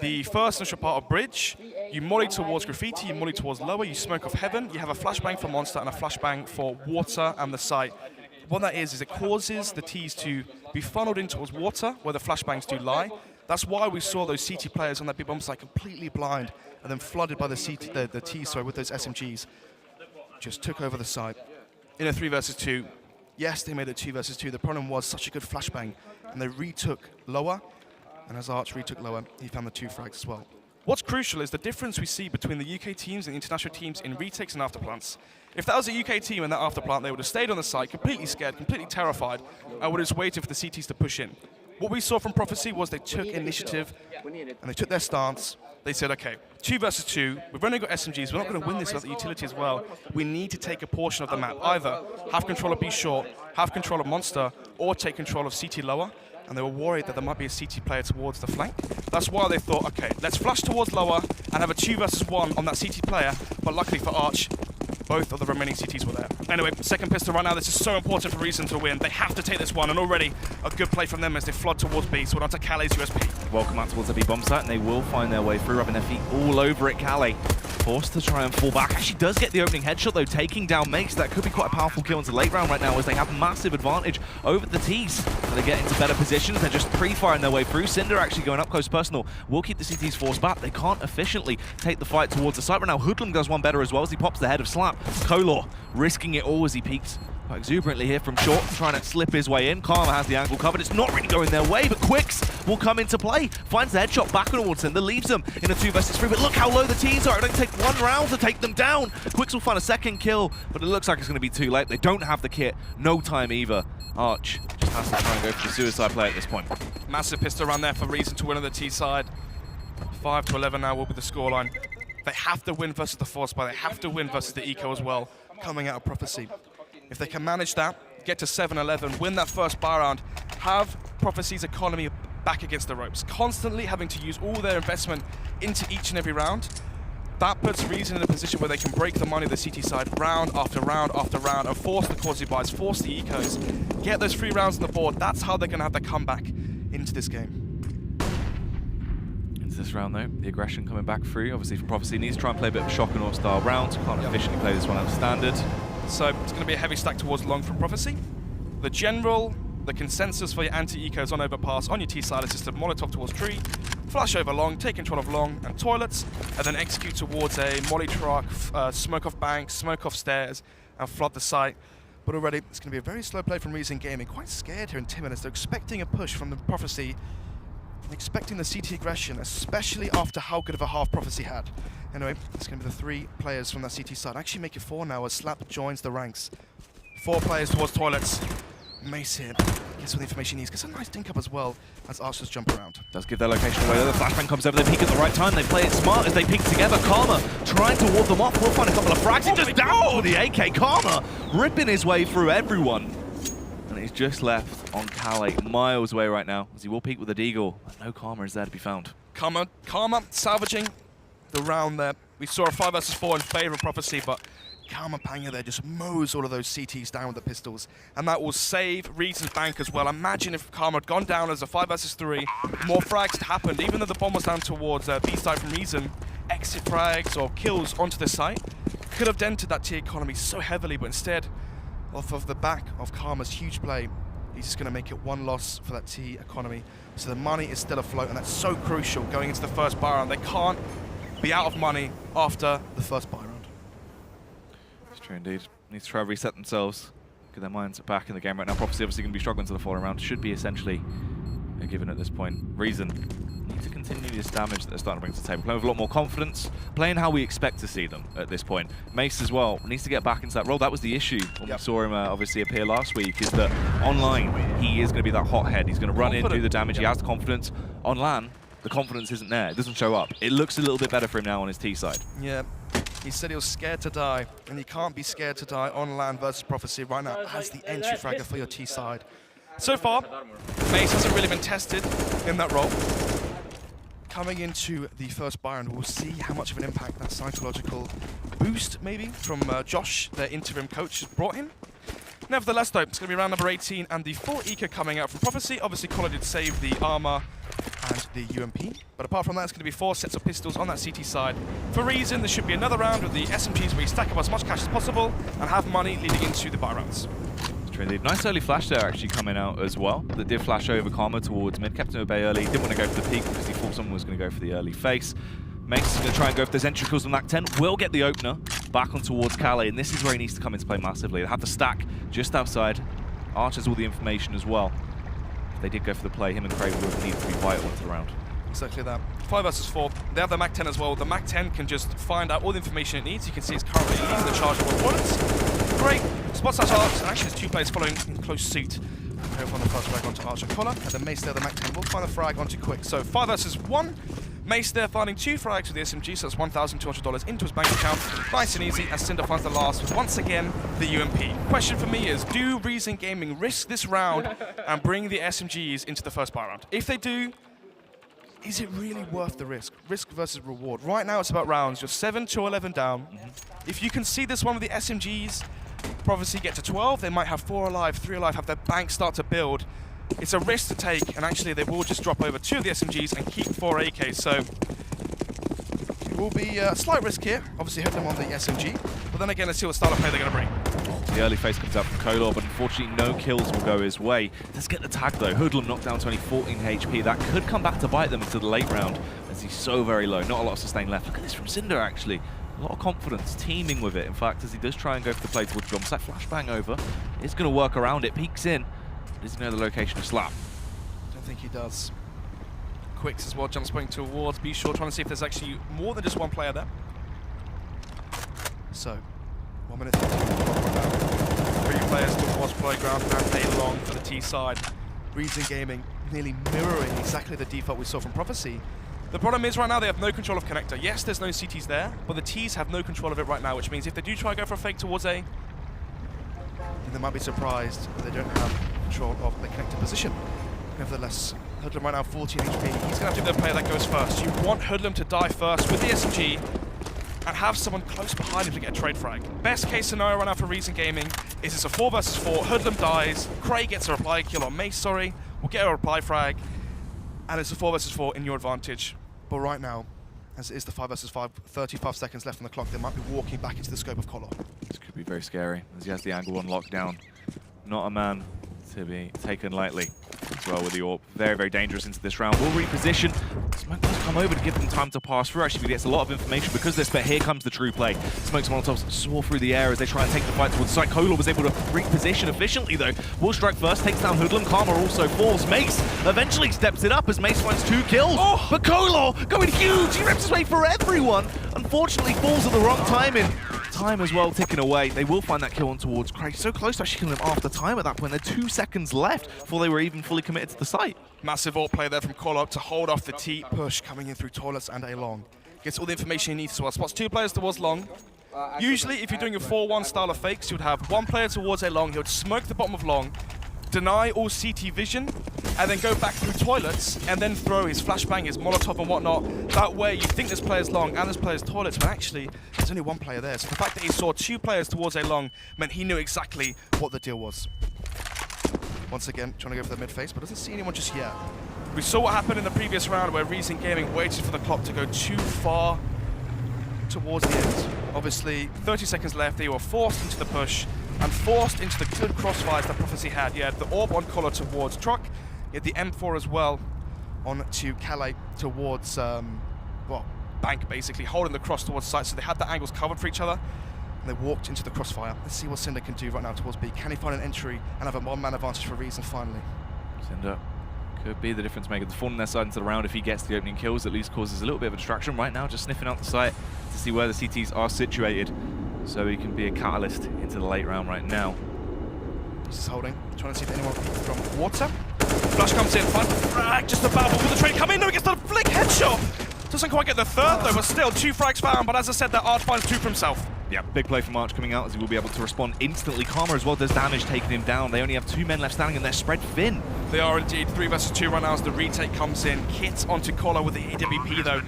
the first initial part of Bridge, you molly towards Graffiti, you molly towards Lower, you smoke off Heaven, you have a flashbang for Monster and a flashbang for Water and the site. What that is it causes the T's to be funneled in towards Water, where the flashbangs do lie. That's why we saw those CT players on that big bomb site completely blind and then flooded by the T's with those SMGs. Just took over the site. In a 3 versus 2, yes, they made it 2 versus 2. The problem was such a good flashbang, and they retook Lower, and as Arch retook Lower, he found the 2 frags as well. What's crucial is the difference we see between the UK teams and the international teams in retakes and afterplants. If that was a UK team in that afterplant, they would have stayed on the site, completely scared, completely terrified, and would have just waited for the CTs to push in. What we saw from Prophecy was they took initiative and they took their stance. They said, okay, 2 versus 2, we've only got SMGs, we're not going to win this without the utility as well. We need to take a portion of the map. Either have control of B short, have control of Monster, or take control of CT lower. And they were worried that there might be a CT player towards the flank. That's why they thought, okay, let's flush towards lower and have a 2 versus 1 on that CT player. But luckily for Arch, both of the remaining CTs were there. Anyway, second pistol right now. This is so important for Reason to win. They have to take this one, and already a good play from them as they flood towards B. So we're on to Calais' USP. Welcome out towards the B bomb site, and they will find their way through, rubbing their feet all over it. Calais forced to try and fall back. Actually does get the opening headshot though, taking down Makes. That could be quite a powerful kill into late round right now as they have massive advantage over the T's. So they get into better positions. They're just pre-firing their way through. Cinder actually going up close personal will keep the CT's force back. They can't efficiently take the fight towards the site right now. Hoodlum does one better as well as he pops the head of Slap. Kolor risking it all as he peeks quite exuberantly here from short, trying to slip his way in. Karma has the angle covered. It's not really going their way, but Quicks will come into play. Finds the headshot back on Cinder, leaves them in a 2 versus 3. But look how low the T's are. It only take 1 round to take them down. Quicks will find a second kill, but it looks like it's going to be too late. They don't have the kit. No time either. Arch just has to try and go for the suicide play at this point. Massive pistol run there for Reason to win on the T side. 5 to 11 now will be the scoreline. They have to win versus the force spy. They have to win versus the eco as well, coming out of Prophecy. If they can manage that, get to 7-11, win that first buy round, have Prophecy's economy back against the ropes, constantly having to use all their investment into each and every round. That puts Reason in a position where they can break the money of the CT side round after round after round and force the quasi buys, force the ecos, get those 3 rounds on the board. That's how they're going to have the comeback into this game. Into this round though, the aggression coming back through. Obviously for Prophecy needs to try and play a bit of a shock and awe style round. Can't efficiently play this one out standard. So it's going to be a heavy stack towards long from Prophecy. The consensus for your anti-ecos on overpass on your T-side is just a Molotov towards tree, flash over long, take control of long and toilets, and then execute towards a molly truck, smoke off banks, smoke off stairs, and flood the site. But already, it's going to be a very slow play from Reason Gaming. Quite scared here in 10 minutes. They're expecting a push from the Prophecy, expecting the CT aggression, especially after how good of a half Prophecy had. Anyway, it's going to be the 3 players from that CT side. Actually make it 4 now as Slap joins the ranks. 4 players towards toilets. Mace here gets all the information he needs. Gets a nice dink up as well as Archers jump around. Does give their location away. The flashbang comes over, they peek at the right time. They play it smart as they peek together. Karma trying to ward them off. We'll find a couple of frags. He just down with the AK. Karma ripping his way through everyone. And he's just left on Calais, miles away right now, as he will peek with the Deagle. But no Karma is there to be found. Karma salvaging the round there. We saw a 5 versus 4 in favor of Prophecy, but Karma Panga there just mows all of those CTs down with the pistols, and that will save Reason's bank as well. Imagine if Karma had gone down as a 5 versus 3, more frags had happened, even though the bomb was down towards B side from Reason, exit frags or kills onto the site could have dented that T economy so heavily, but instead, off of the back of Karma's huge play, he's just going to make it 1 loss for that T economy. So the money is still afloat, and that's so crucial going into the first buy round. They can't be out of money after the first buy round. True indeed. Needs to try and reset themselves. Get their minds back in the game right now. Prophecy obviously going to be struggling to the following round. Should be essentially a given at this point. Reason need to continue this damage that they're starting to bring to the table. Playing with a lot more confidence. Playing how we expect to see them at this point. Mace as well needs to get back into that role. That was the issue when we saw him obviously appear last week, is that online he is going to be that hothead. He's going to run in, do the damage. He has the confidence. On LAN, the confidence isn't there. It doesn't show up. It looks a little bit better for him now on his T side. Yeah. He said he was scared to die, and he can't be scared to die on LAN versus Prophecy right now as the entry fragger for your T side. So far, Mace hasn't really been tested in that role. Coming into the first buy round, we'll see how much of an impact that psychological boost, maybe, from Josh, their interim coach, has brought him. Nevertheless, though, it's going to be round number 18, and the full eco coming out from Prophecy. Obviously, Collar did save the armor and the UMP, but apart from that, it's going to be 4 sets of pistols on that CT side. For Reason, there should be another round with the SMGs where you stack up as much cash as possible and have money leading into the buy rounds. Nice early flash there actually coming out as well. That did flash over Karma towards mid. Kept him at bay early. Didn't want to go for the peak because he thought someone was going to go for the early face. Mace is going to try and go for those entry kills on that 10. Will get the opener back on towards Calais, and this is where he needs to come into play massively. They have the stack just outside. Archer's all the information as well. If they did go for the play, him and Craig would need to be vital into the round. Exactly that. 5 versus 4. They have the MAC 10 as well. The MAC 10 can just find out all the information it needs. You can see it's currently leading the charge towards toilets. Great. Spots that Arch, and actually there's 2 players following in close suit. Over on the first frag onto Archer Collar, and then Mace there, the MAC 10 will find a frag onto Quick. So 5 versus 1. Mace there finding 2 frags with the SMG, so that's $1,200 into his bank account. Nice and easy, as Cinder finds the last with, once again, the UMP. Question for me is, do Reason Gaming risk this round and bring the SMGs into the first buy round? If they do, is it really worth the risk? Risk versus reward. Right now it's about rounds. You're 7-11 down. If you can see this one with the SMGs, Prophecy get to 12, they might have 4 alive, 3 alive, have their bank start to build. It's a risk to take, and actually they will just drop over 2 of the SMGs and keep 4 AKs, so it will be a slight risk here. Obviously hit them on the SMG, but then again, let's see what style of play they're going to bring. The early face comes out from Kolar, but unfortunately no kills will go his way. Let's get the tag though. Hoodlum knocked down to only 14 HP. That could come back to bite them into the late round, as he's so very low. Not a lot of sustain left. Look at this from Cinder actually. A lot of confidence, teaming with it. In fact, as he does try and go for the play towards Drum, that flashbang over. He's going to work around it, peeks in. Does he know the location of Slap? I don't think he does. Quicks as well, jumps pointing towards Be Sure, trying to see if there's actually more than just one player there. So, 1 minute 15 right now. 3 players towards playground and a long for the T side. Reason Gaming nearly mirroring exactly the default we saw from Prophecy. The problem is right now they have no control of connector. Yes, there's no CTs there, but the Ts have no control of it right now, which means if they do try and go for a fake towards A, and they might be surprised that they don't have control of the connected position. Nevertheless, Hoodlum right now 14 HP. He's going to have to be the player that goes first. You want Hoodlum to die first with the SMG and have someone close behind him to get a trade frag. Best case scenario right now for Reason Gaming is it's a 4 versus 4. Hoodlum dies, Cray gets a reply kill, or Mace, sorry, will get a reply frag, and it's a 4 versus 4 in your advantage. But right now, as it is the 5 versus 5, 35 seconds left on the clock, they might be walking back into the scope of Color. This could be very scary, as he has the angle on lockdown. Not a man to be taken lightly as well with the AWP. Very, very dangerous into this round. Will reposition. Smoke does come over to give them time to pass through. Actually, he gets a lot of information because this, but here comes the true play. Smokes Molotovs soar through the air as they try and take the fight towards the site. Kolar was able to reposition efficiently though. Will strike first, takes down Hoodlum. Karma also falls. Mace eventually steps it up as Mace finds 2 kills. Oh, but Kolar going huge. He rips his way for everyone. Unfortunately, falls at the wrong timing. Time as well ticking away. They will find that kill on towards Cray. So close to actually killing him after time at that point. They're 2 seconds left before they were even fully committed to the site. Massive AWP play there from Collar to hold off the T push coming in through toilets and A long. Gets all the information he needs as well. Spots 2 players towards long. Usually, if you're doing a 4-1 style of fakes, you would have 1 player towards A long. He would smoke the bottom of long, deny all CT vision, and then go back through toilets and then throw his flashbang, his Molotov and whatnot. That way you think this player's long and this player's toilets, but actually there's only 1 player there. So the fact that he saw 2 players towards A long meant he knew exactly what the deal was. Once again, trying to go for the mid face, but doesn't see anyone just yet. We saw what happened in the previous round where Reason Gaming waited for the clock to go too far towards the end. Obviously, 30 seconds left, they were forced into the push and forced into the good crossfires that Prophecy had. You had the AWP on Collar towards Truck, you had the M4 as well on to Calais towards, well, Bank basically, holding the cross towards site, so they had the angles covered for each other, and they walked into the crossfire. Let's see what Cinder can do right now towards B. Can he find an entry and have a 1-man advantage for Reason finally? Cinder could be the difference maker. The fall on their side into the round, if he gets the opening kills, at least causes a little bit of a distraction. Right now, just sniffing out the site to see where the CTs are situated, so he can be a catalyst into the late round right now. He's just holding, trying to see if anyone from water. Flash comes in, fun frag, just about will the trade come in? No, he gets the flick headshot. Doesn't quite get the third though, but still 2 frags found. But as I said, that Arch finds 2 for himself. Yeah, big play from Arch coming out as he will be able to respond instantly. Karma as well does damage, taking him down. They only have 2 men left standing and they're spread thin. They are indeed 3 versus 2 right now as the retake comes in. Kit onto Collar with the AWP though.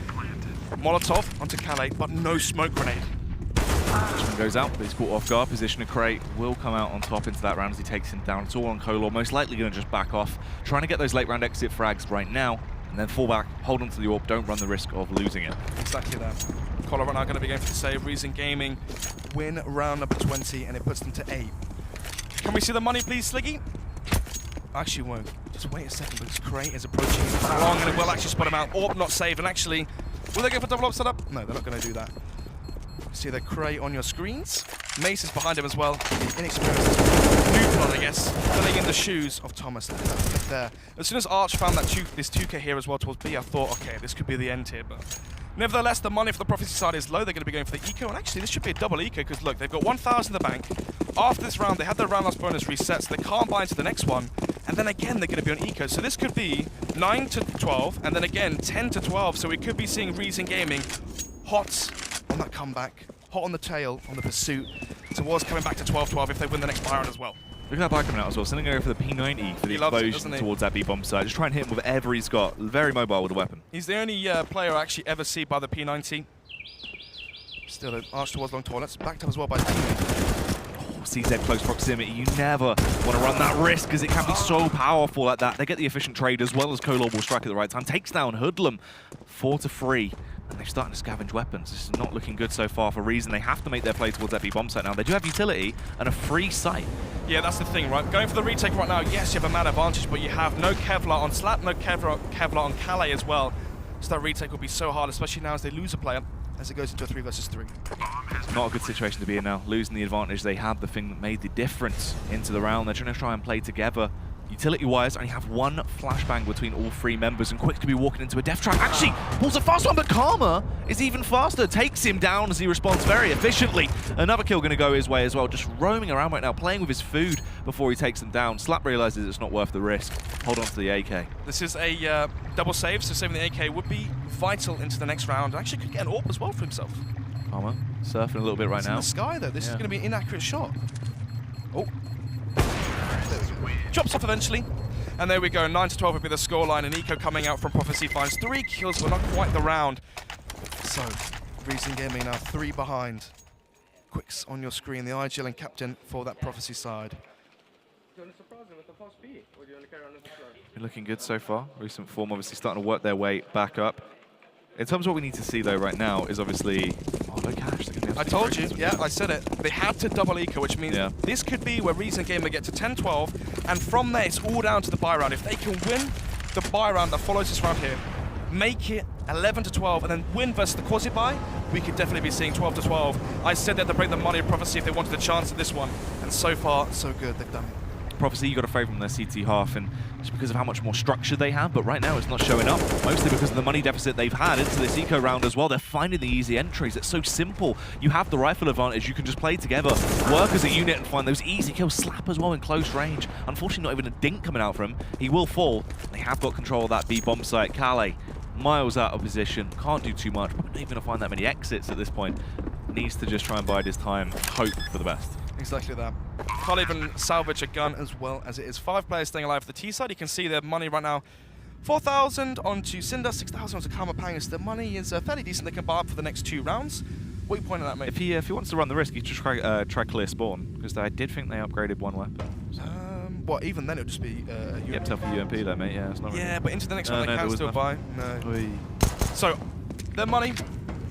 Molotov onto Calais, but no smoke grenade. Goes out, but he's caught off guard. Position of Cray will come out on top into that round as he takes him down. It's all on Kolar, most likely going to just back off, trying to get those late round exit frags right now, and then fall back, hold on to the AWP, don't run the risk of losing it. Exactly that. Collar right now going to be going for the save. Reason Gaming win round number 20, and it puts them to 8. Can we see the money, please, Sliggy? Actually won't. Just wait a second because Cray is approaching long, and it will actually spot him out. AWP not saved, and actually, will they go for double up setup? No, they're not going to do that. See the Cray on your screens. Mace is behind him as well. Inexperienced neutral, I guess, filling in the shoes of Thomas. There. As soon as Arch found that this 2K here as well towards B, I thought, okay, this could be the end here. But nevertheless, the money for the Prophecy side is low. They're going to be going for the eco, and actually, this should be a double eco because look, they've got 1,000 in the bank. After this round, they had their round loss bonus reset, so they can't buy into the next one. And then again, they're going to be on eco. So this could be 9 to 12, and then again 10 to 12. So we could be seeing Reason Gaming hot on that comeback, hot on the tail, on the pursuit, towards coming back to 12-12 if they win the next buy round as well. Look at that buy coming out as well, sending over for the P90 for the explosion towards that B-bomb side. Just try and hit him with whatever he's got. Very mobile with a weapon. He's the only player I actually ever see by the P90. Still an arch towards long toilets, backed up as well by his teammate. CZ close proximity, you never want to run that risk because it can be so powerful like that. They get the efficient trade as well as Kolar will strike at the right time. Takes down Hoodlum 4-3. And they're starting to scavenge weapons. This is not looking good so far for Reason. They have to make their play towards that B-bomb site now. They do have utility and a free site. Yeah, that's the thing, right? Going for the retake right now, yes, you have a man advantage, but you have no Kevlar on Slap, no Kevlar on Calais as well. So that retake will be so hard, especially now as they lose a player, as it goes into a 3 versus 3. It's not a good situation to be in now. Losing the advantage they had, the thing that made the difference into the round. They're trying to try and play together. Utility-wise, only have 1 flashbang between all 3 members, and Quick to be walking into a death trap. Actually, pulls a fast one, but Karma is even faster. Takes him down as he responds very efficiently. Another kill going to go his way as well. Just roaming around right now, playing with his food before he takes them down. Slap realizes it's not worth the risk. Hold on to the AK. This is a double save, so saving the AK would be vital into the next round. Actually could get an AWP as well for himself. Karma surfing a little bit right now. In the sky, though. This is going to be an inaccurate shot. Oh. drops off eventually. And there we go, 9-12 would be the scoreline, and Eco coming out from Prophecy finds 3 kills, but not quite the round. So, Reason Gaming now 3 behind. Quicks on your screen, the IGL and captain for that Prophecy side. Do you want to surprise them with the fast speed, or do you want to carry on with the slow? They're looking good so far. Recent form obviously starting to work their way back up. In terms of what we need to see though right now is obviously... Oh, no cash. I told you, yeah, I said it. They had to double Eco, which means this could be where Reason Gamer get to 10-12, and from there it's all down to the buy round. If they can win the buy round that follows this round here, make it 11-12, and then win versus the quasi buy, we could definitely be seeing 12-12. I said that to break the money of Prophecy if they wanted a chance at this one, and so far, so good, they've done it. Prophecy, you got to favour them their CT half, and just because of how much more structure they have, but right now it's not showing up, mostly because of the money deficit they've had into this eco round as well. They're finding the easy entries. It's so simple. You have the rifle advantage. You can just play together, work as a unit, and find those easy kills. Slap as well in close range. Unfortunately, not even a dink coming out for him. He will fall. They have got control of that B bomb site. Calais, miles out of position, can't do too much. Probably not even going to find that many exits at this point. Needs to just try and bide his time, hope for the best. Exactly that. Can't even salvage a gun as well as it is. 5 players staying alive for the T side. You can see their money right now. 4,000 onto Cinder, 6,000 onto Karma Pangas. Their money is fairly decent. They can buy up for the next 2 rounds. What are you pointing at, mate? If he wants to run the risk, he should try clear spawn, because I did think they upgraded one weapon. So. What, even then it would just be Yep, tough for UMP there, mate. Yeah, it's not yeah, really... but into the next one they can still buy. No. Oy. So, their money,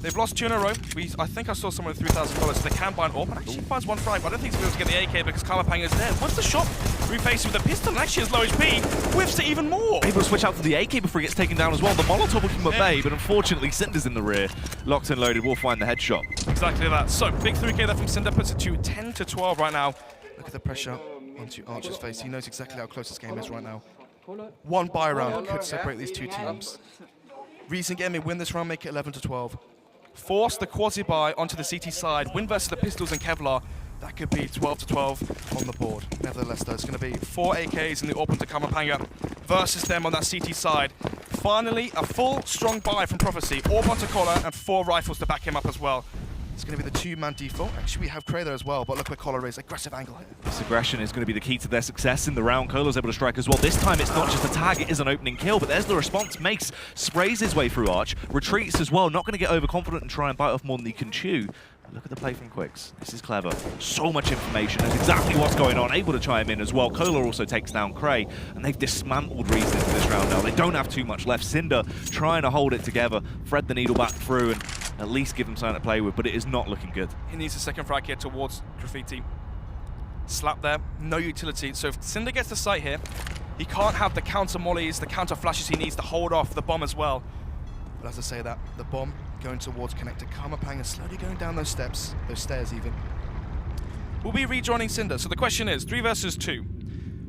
they've lost 2 in a row. I think I saw somewhere with $3,000, so they can buy an AWP, and actually finds 1 frag, but I don't think he's going to get the AK because Karma Pang is there. What's the shot? Refacing with the pistol, and actually has low HP, whiffs it even more. Able to switch out to the AK before he gets taken down as well. The Molotov will keep him at bay, but unfortunately Cinder's in the rear. Locked and loaded, will find the headshot. Exactly that. So, big 3K there from Cinder, puts it to 10-12 right now. Look at the pressure onto Archer's face. He knows exactly how close this game is right now. 1 buy round could separate these 2 teams. Reason Gaming win this round, make it 11-12. Force the quasi buy onto the CT side, win versus the pistols and Kevlar. That could be 12-12 on the board. Nevertheless, though, it's going to be 4 AKs in the open to Kamapanga versus them on that CT side. Finally, a full strong buy from Prophecy, Orb onto Collar, and 4 rifles to back him up as well. It's going to be the 2-man default. Actually, we have Cray there as well, but look where Collar is. Aggressive angle here. This aggression is going to be the key to their success in the round. Kohler's able to strike as well. This time, it's not just a tag, it is an opening kill, but there's the response. Mace sprays his way through Arch, retreats as well, not going to get overconfident and try and bite off more than he can chew. Look at the play from Quicks. This is clever. So much information. Knows exactly what's going on. Able to chime in as well. Kohler also takes down Cray, and they've dismantled Reason for this round now. They don't have too much left. Cinder trying to hold it together, thread the needle back through, and at least give them something to play with, but it is not looking good. He needs a second frag here towards Gfinity. Slap there, no utility. So if Cinder gets the sight here, he can't have the counter mollies, the counter flashes he needs to hold off the bomb as well. But as I say that, the bomb going towards connector. Kamapang is slowly going down those steps, those stairs even. We'll be rejoining Cinder. So the question is, 3 versus 2.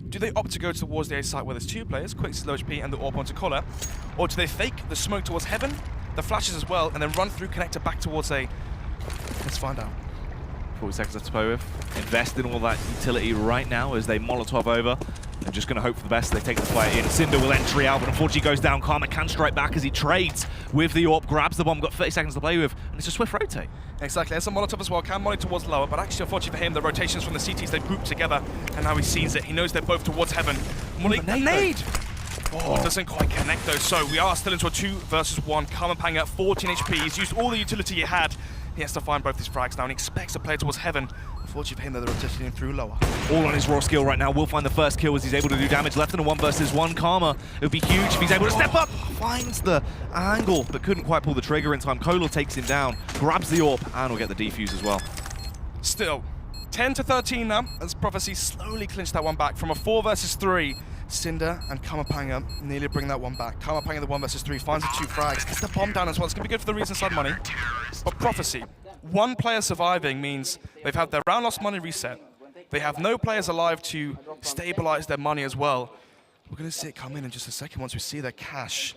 Do they opt to go towards the A site where there's 2 players, Quicks, low HP, and the AWP onto Collar? Or do they fake the smoke towards Heaven, the flashes as well, and then run through connector back towards A? Let's find out. 40 seconds left to play with. Invest in all that utility right now as they Molotov over. They're just going to hope for the best. They take the fight in. Cinder will entry out, but unfortunately goes down. Karma can strike back as he trades with the AWP, grabs the bomb, got 30 seconds to play with, and it's a swift rotate. Exactly, there's a Molotov as well, can molly towards lower, but actually unfortunately for him, the rotations from the CTs, they've grouped together, and now he sees it. He knows they're both towards Heaven. Molly, nade! Oh, doesn't quite connect though, so we are still into a 2 versus 1. Kamapang at 14 HP, he's used all the utility he had. He has to find both his frags now, and he expects to play towards Heaven. Unfortunately for him, they're rotating through lower. All on his raw skill right now. Will find the first kill as he's able to do damage. Left in a 1 versus 1. Karma, it would be huge if he's able to step up. Finds the angle, but couldn't quite pull the trigger in time. Kohler takes him down, grabs the AWP, and will get the defuse as well. Still, 10-13 now, as Prophecy slowly clinched that one back from a 4 versus 3. Cinder and Kamapanga nearly bring that one back. Kamapanga, the 1 versus 3, finds the 2 frags. Gets the bomb down as well. It's going to be good for the Reason side money. But Prophecy, 1 player surviving means they've had their round lost money reset. They have no players alive to stabilize their money as well. We're going to see it come in just a second once we see their cash.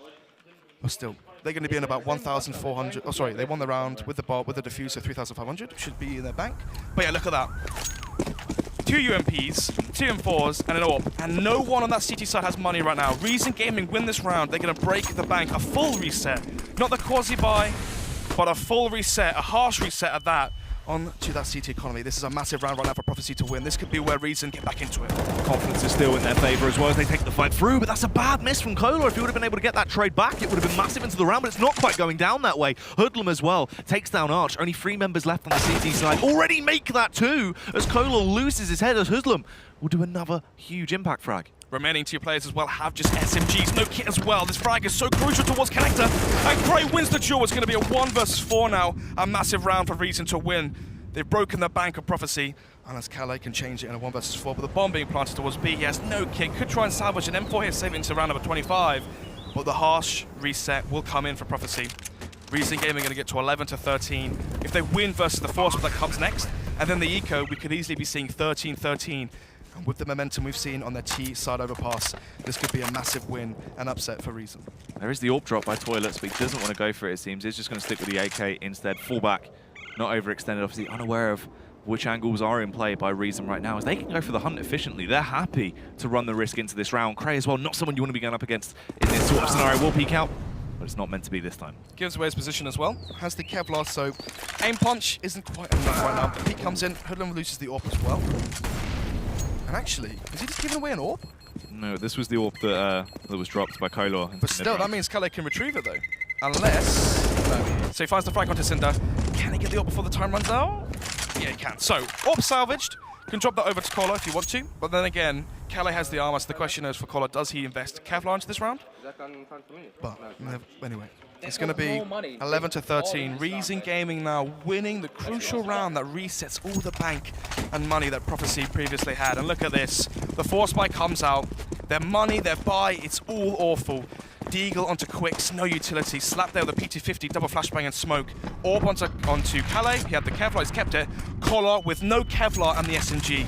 But still, they're going to be in about 1,400. Oh, sorry, they won the round with the bomb, with the diffuser, 3,500. Should be in their bank. But yeah, look at that. 2 UMPs, 2 M4s, and an AWP. And no one on that CT side has money right now. Reason Gaming win this round. They're going to break the bank. A full reset. Not the quasi-buy, but a full reset. A harsh reset at that. on to that CT economy. This is a massive round right now for Prophecy to win. This could be where Reason get back into it. Confidence is still in their favor as well as they take the fight through, but that's a bad miss from Kolar. If he would have been able to get that trade back, it would have been massive into the round, but it's not quite going down that way. Hoodlum as well takes down Arch. Only 3 members left on the CT side. Already make that 2 as Kolar loses his head as Hoodlum will do another huge impact frag. Remaining 2 players as well have just SMGs, no kit as well. This frag is so crucial towards Connector, and Gray wins the duel. It's going to be a 1 versus 4 now. A massive round for Reason to win. They've broken the bank of Prophecy, unless Calais can change it in a 1 versus 4. But the bomb being planted towards B, he has no kit. Could try and salvage an M4 here, save it into round number 25. But the harsh reset will come in for Prophecy. Reason Gaming going to get to 11 to 13. If they win versus the Force, that comes next, and then the Eco, we could easily be seeing 13-13. And with the momentum we've seen on their T side overpass, this could be a massive win and upset for Reason. There is the AWP drop by Toilets, but he doesn't want to go for it, it seems. He's just going to stick with the AK instead. Fall back, not overextended, obviously unaware of which angles are in play by Reason right now, as they can go for the hunt efficiently. They're happy to run the risk into this round. Cray as well, not someone you want to be going up against in this sort of scenario. Will peek out, but it's not meant to be this time. Gives away his position as well. Has the Kevlar, so aim punch isn't quite enough right now. The peek comes in, Hoodlum loses the AWP as well. And actually, is he just giving away an AWP? No, this was the AWP that was dropped by Kolar. But still, that means Calais can retrieve it though. Unless... No. So he finds the frag onto Cinder. Can he get the AWP before the time runs out? Yeah, he can. So, AWP salvaged. Can drop that over to Kolar if you want to. But then again, Calais has the armor, so the question is for Kolar, does he invest Kevlar into this round? But, anyway. It's going to be 11 to 13. Reason Gaming now winning the crucial round that resets all the bank and money that Prophecy previously had. And look at this. The Force Buy comes out. Their money, their buy, it's all awful. Deagle onto Quicks, no utility. Slap there with a PT50, double flashbang and smoke. AWP onto Calais. He had the Kevlar, he's kept it. Kolar with no Kevlar and the SMG.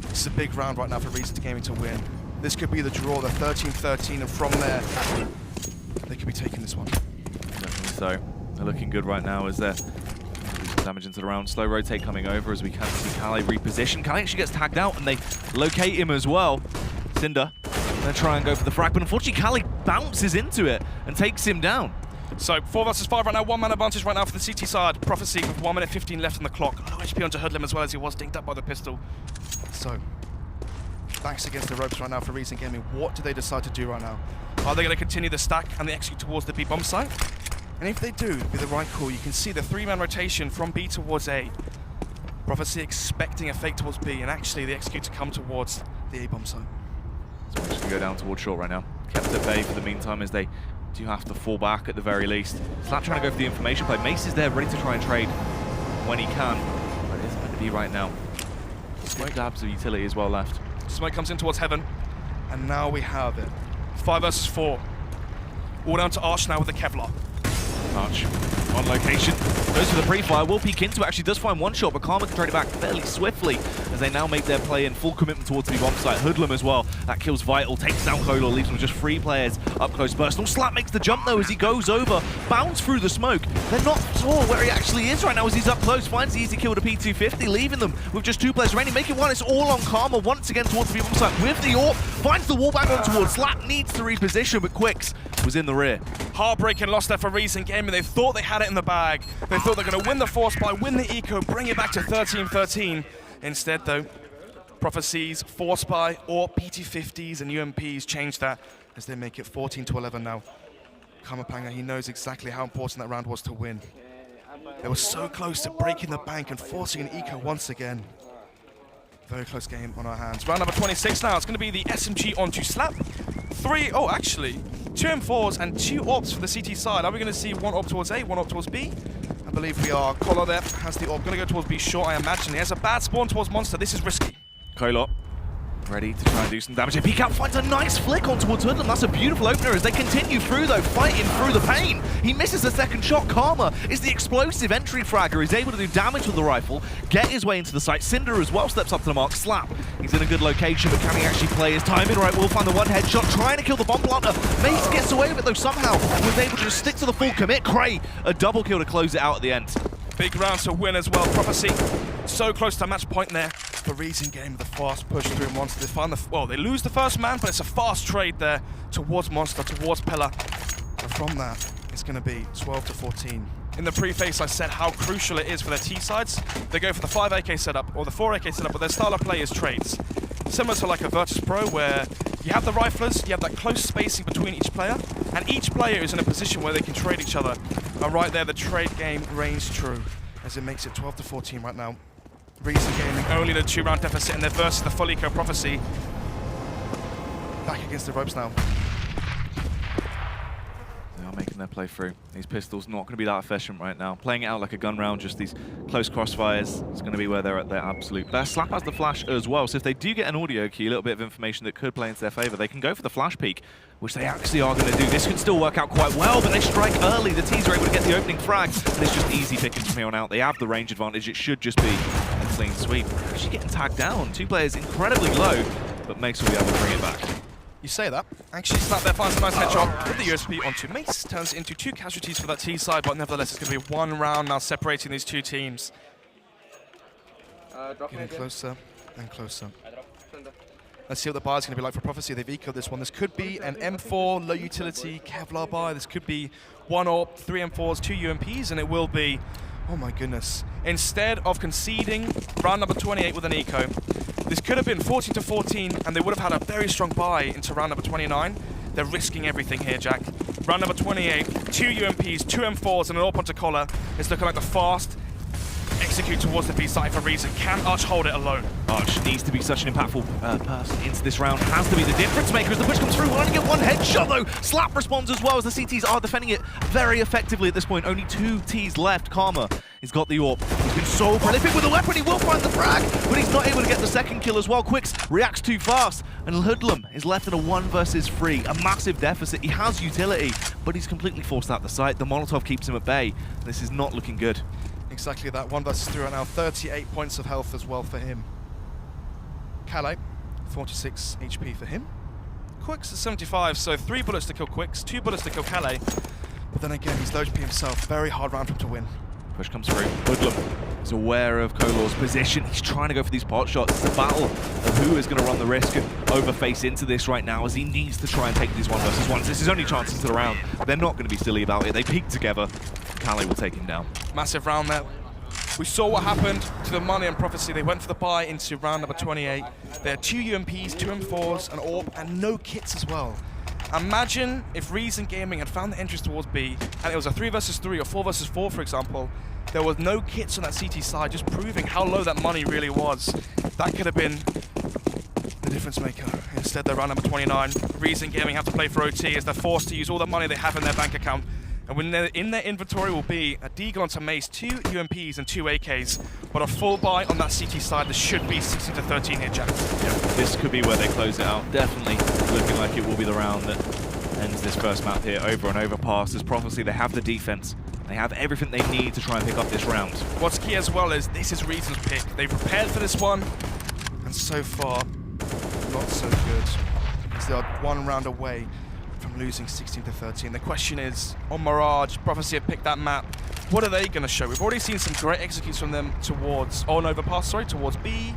This is a big round right now for Reason Gaming to win. This could be the draw, the 13-13, and from there, they could be taking this one. Definitely so. They're looking good right now as they're damage into the round. Slow rotate coming over as we can see Calais reposition. Calais actually gets tagged out and they locate him as well. Cinder gonna try and go for the frag, but unfortunately Calais bounces into it and takes him down. So 4 versus 5 right now, 1 man advantage right now for the CT side. Prophecy with 1 minute 15 left on the clock. Low HP onto Hoodlum as well as he was dinged up by the pistol. So, backs against the ropes right now for Reason Gaming. What do they decide to do right now? Are they going to continue the stack and they execute towards the B bomb site? And if they do, it'll be the right call. You can see the 3-man rotation from B towards A. Prophecy expecting a fake towards B, and actually they execute to come towards the A bomb site. So we're just going to go down towards short right now. Kept at bay for the meantime as they do have to fall back at the very least. Slap trying to go for the information play. Mace is there ready to try and trade when he can, but it isn't meant to be right now. Smoke dabs of utility as well left. Smoke comes in towards Heaven, and now we have it. 5 versus 4. All down to Arch now with the Kevlar. Arch on location, goes for the pre-fire, will peek into it, actually does find 1 shot, but Karma can trade it back fairly swiftly as they now make their play in full commitment towards the bomb site. Hoodlum as well, that kills Vital, takes down Kolar, leaves them with just 3 players up close. Personal Slap makes the jump though as he goes over, bounds through the smoke. They're not sure where he actually is right now as he's up close, finds the easy kill to P250, leaving them with just 2 players remaining, making 1. It's all on Karma once again towards the bomb site with the AWP, finds the wall back on towards Slap, needs to reposition, but Quicks was in the rear. Heartbreaking loss there for Reason Gaming. They thought they had it in the bag. They thought they're going to win the Force Buy, win the Eco, bring it back to 13-13. Instead, though, Prophecies, Force Buy, or PT50s and UMPs change that as they make it 14-11 now. Kamapanga, he knows exactly how important that round was to win. They were so close to breaking the bank and forcing an Eco once again. Very close game on our hands. Round number 26 now. It's going to be the SMG onto Slap. 2 M4s and 2 AWPs for the CT side. Are we going to see 1 AWP towards A, 1 AWP towards B? I believe we are. Kolar there has the AWP. Going to go towards B short, I imagine. He has a bad spawn towards Monster. This is risky. Kolar ready to try and do some damage. Peek out, finds a nice flick on towards Hoodlum. That's a beautiful opener as they continue through though, fighting through the pain. He misses the 2nd shot. Karma is the explosive entry fragger. He's able to do damage with the rifle, get his way into the site. Cinder as well steps up to the mark. Slap, he's in a good location, but can he actually play his timing right? We'll find the 1 headshot, trying to kill the bomb planter. Mace gets away with it though somehow. Was able to just stick to the full commit. Cray, a double kill to close it out at the end. Big round to win as well. Prophecy so close to match point there. The Reason Game with a fast push through Monster. They find they lose the first man, but it's a fast trade there towards Monster, towards Pillar. And from that, it's going to be 12-14. in the pre-face I said how crucial it is for their T-sides. They go for the 5 AK setup or the 4 AK setup, but their style of play is trades. Similar to like a Virtus Pro where you have the riflers, you have that close spacing between each player, and each player is in a position where they can trade each other. And right there, the trade game reigns true, as it makes it 12-14 right now. Reason Gaming only the 2-round deficit in their versus the full eco Prophecy. Back against the ropes now. They are making their play through. These pistols not going to be that efficient right now. Playing it out like a gun round, just these close crossfires, is going to be where they're at their absolute best. Slap has the flash as well, so if they do get an audio key, a little bit of information that could play into their favor, they can go for the flash peek, which they actually are going to do. This can still work out quite well, but they strike early. The T's are able to get the opening frag, and it's just easy pickings from here on out. They have the range advantage. It should just be a clean sweep. Actually getting tagged down. 2 players incredibly low, but Mace will be able to bring it back. You say that. Actually, Slap there finds a nice headshot with the USP onto Mace. Turns it into 2 casualties for that T side, but nevertheless, it's going to be 1 round now separating these 2 teams. Getting closer and closer. Let's see what the buy is going to be like for Prophecy. They've ecoed this one. This could be an M4, low utility, Kevlar buy. This could be 1 AWP, 3 M4s, 2 UMPs, and it will be, oh my goodness. Instead of conceding round number 28 with an eco, this could have been 14-14, and they would have had a very strong buy into round number 29. They're risking everything here, Jack. Round number 28, 2 UMPs, 2 M4s, and an AWP onto collar. It's looking like the fast execute towards the B side for Reason. Can Arch hold it alone? Arch needs to be such an impactful person into this round. Has to be the difference maker as the push comes through. We're only get 1 headshot though. Slap responds as well as the CTs are defending it very effectively at this point. Only 2 Ts left. Karma has got the AWP. He's been so prolific with the weapon. He will find the frag, but he's not able to get the second kill as well. Quicks reacts too fast, and Hoodlum is left in a 1 versus 3. A massive deficit. He has utility, but he's completely forced out the site. The Molotov keeps him at bay. This is not looking good. Exactly that. 1 versus 3 right now. 38 points of health as well for him. Calais, 46 HP for him. Quicks is 75, so 3 bullets to kill Quicks, 2 bullets to kill Calais. But then again, he's low HP himself. Very hard round for him to win. Push comes through. Hoodlum is aware of Kolor's position. He's trying to go for these pot shots. It's a battle of who is going to run the risk and overface into this right now, as he needs to try and take these 1 versus 1s. This is his only chance into the round. They're not going to be silly about it. They peak together. Calais will take him down. Massive round there. We saw what happened to the money and Prophecy. They went for the buy into round number 28. They had 2 UMPs, 2 M4s, an AWP, and no kits as well. Imagine if Reason Gaming had found the entrance towards B, and it was a 3 versus 3 or 4 versus 4, for example. There was no kits on that CT side, just proving how low that money really was. That could have been the difference maker. Instead, they're round number 29. Reason Gaming have to play for OT as they're forced to use all the money they have in their bank account. And when in their inventory will be a Deagle onto Mace, 2 UMPs and 2 AKs, but a full buy on that CT side. This should be 16-13 here, Jack. Yeah, this could be where they close it out. Definitely looking like it will be the round that ends this first map here. Over and over pass. As Prophecy, they have the defense. They have everything they need to try and pick up this round. What's key as well is this is Reason's pick. They've prepared for this one, and so far, not so good. Because they are 1 round away from losing 16-13. The question is, on Mirage, Prophecy have picked that map. What are they going to show? We've already seen some great executes from them towards, on overpass, sorry, towards B.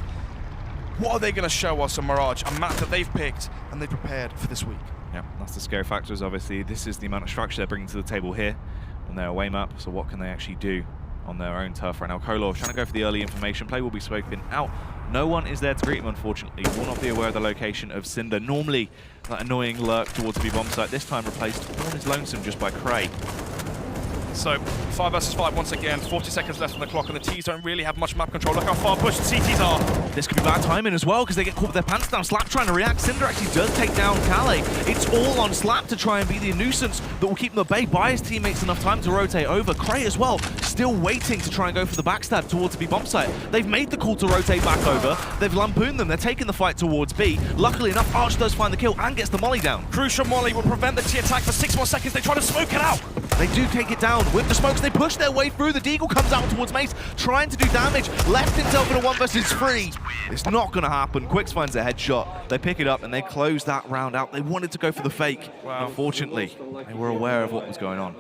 What are they going to show us on Mirage? A map that they've picked and they prepared for this week. Yeah, that's the scary factor, is obviously this is the amount of structure they're bringing to the table here on their away map. So what can they actually do on their own turf right now? Kolor trying to go for the early information. Play will be spoken out. No one is there to greet him, unfortunately. Will not be aware of the location of Cinder. Normally, that annoying lurk towards the B-bomb site. This time replaced on his lonesome just by Cray. So 5 versus 5 once again, 40 seconds left on the clock, and the T's don't really have much map control. Look how far pushed the CTs are. This could be bad timing as well, because they get caught with their pants down. Slap trying to react. Cinder actually does take down Calais. It's all on Slap to try and be the nuisance that will keep them at bay, buy his teammates enough time to rotate over. Cray as well, still waiting to try and go for the backstab towards the B bomb site. They've made the call to rotate back over. They've lampooned them. They're taking the fight towards B. Luckily enough, Arch does find the kill and gets the molly down. Crucial molly will prevent the T attack for 6 more seconds. They try to smoke it out. They do take it down with the smokes. They push their way through. The Deagle comes out towards Mace, trying to do damage. Left himself in a 1 versus 3. It's not going to happen. Quicks finds a headshot. They pick it up and they close that round out. They wanted to go for the fake. Wow. Unfortunately, they were aware of what was going on.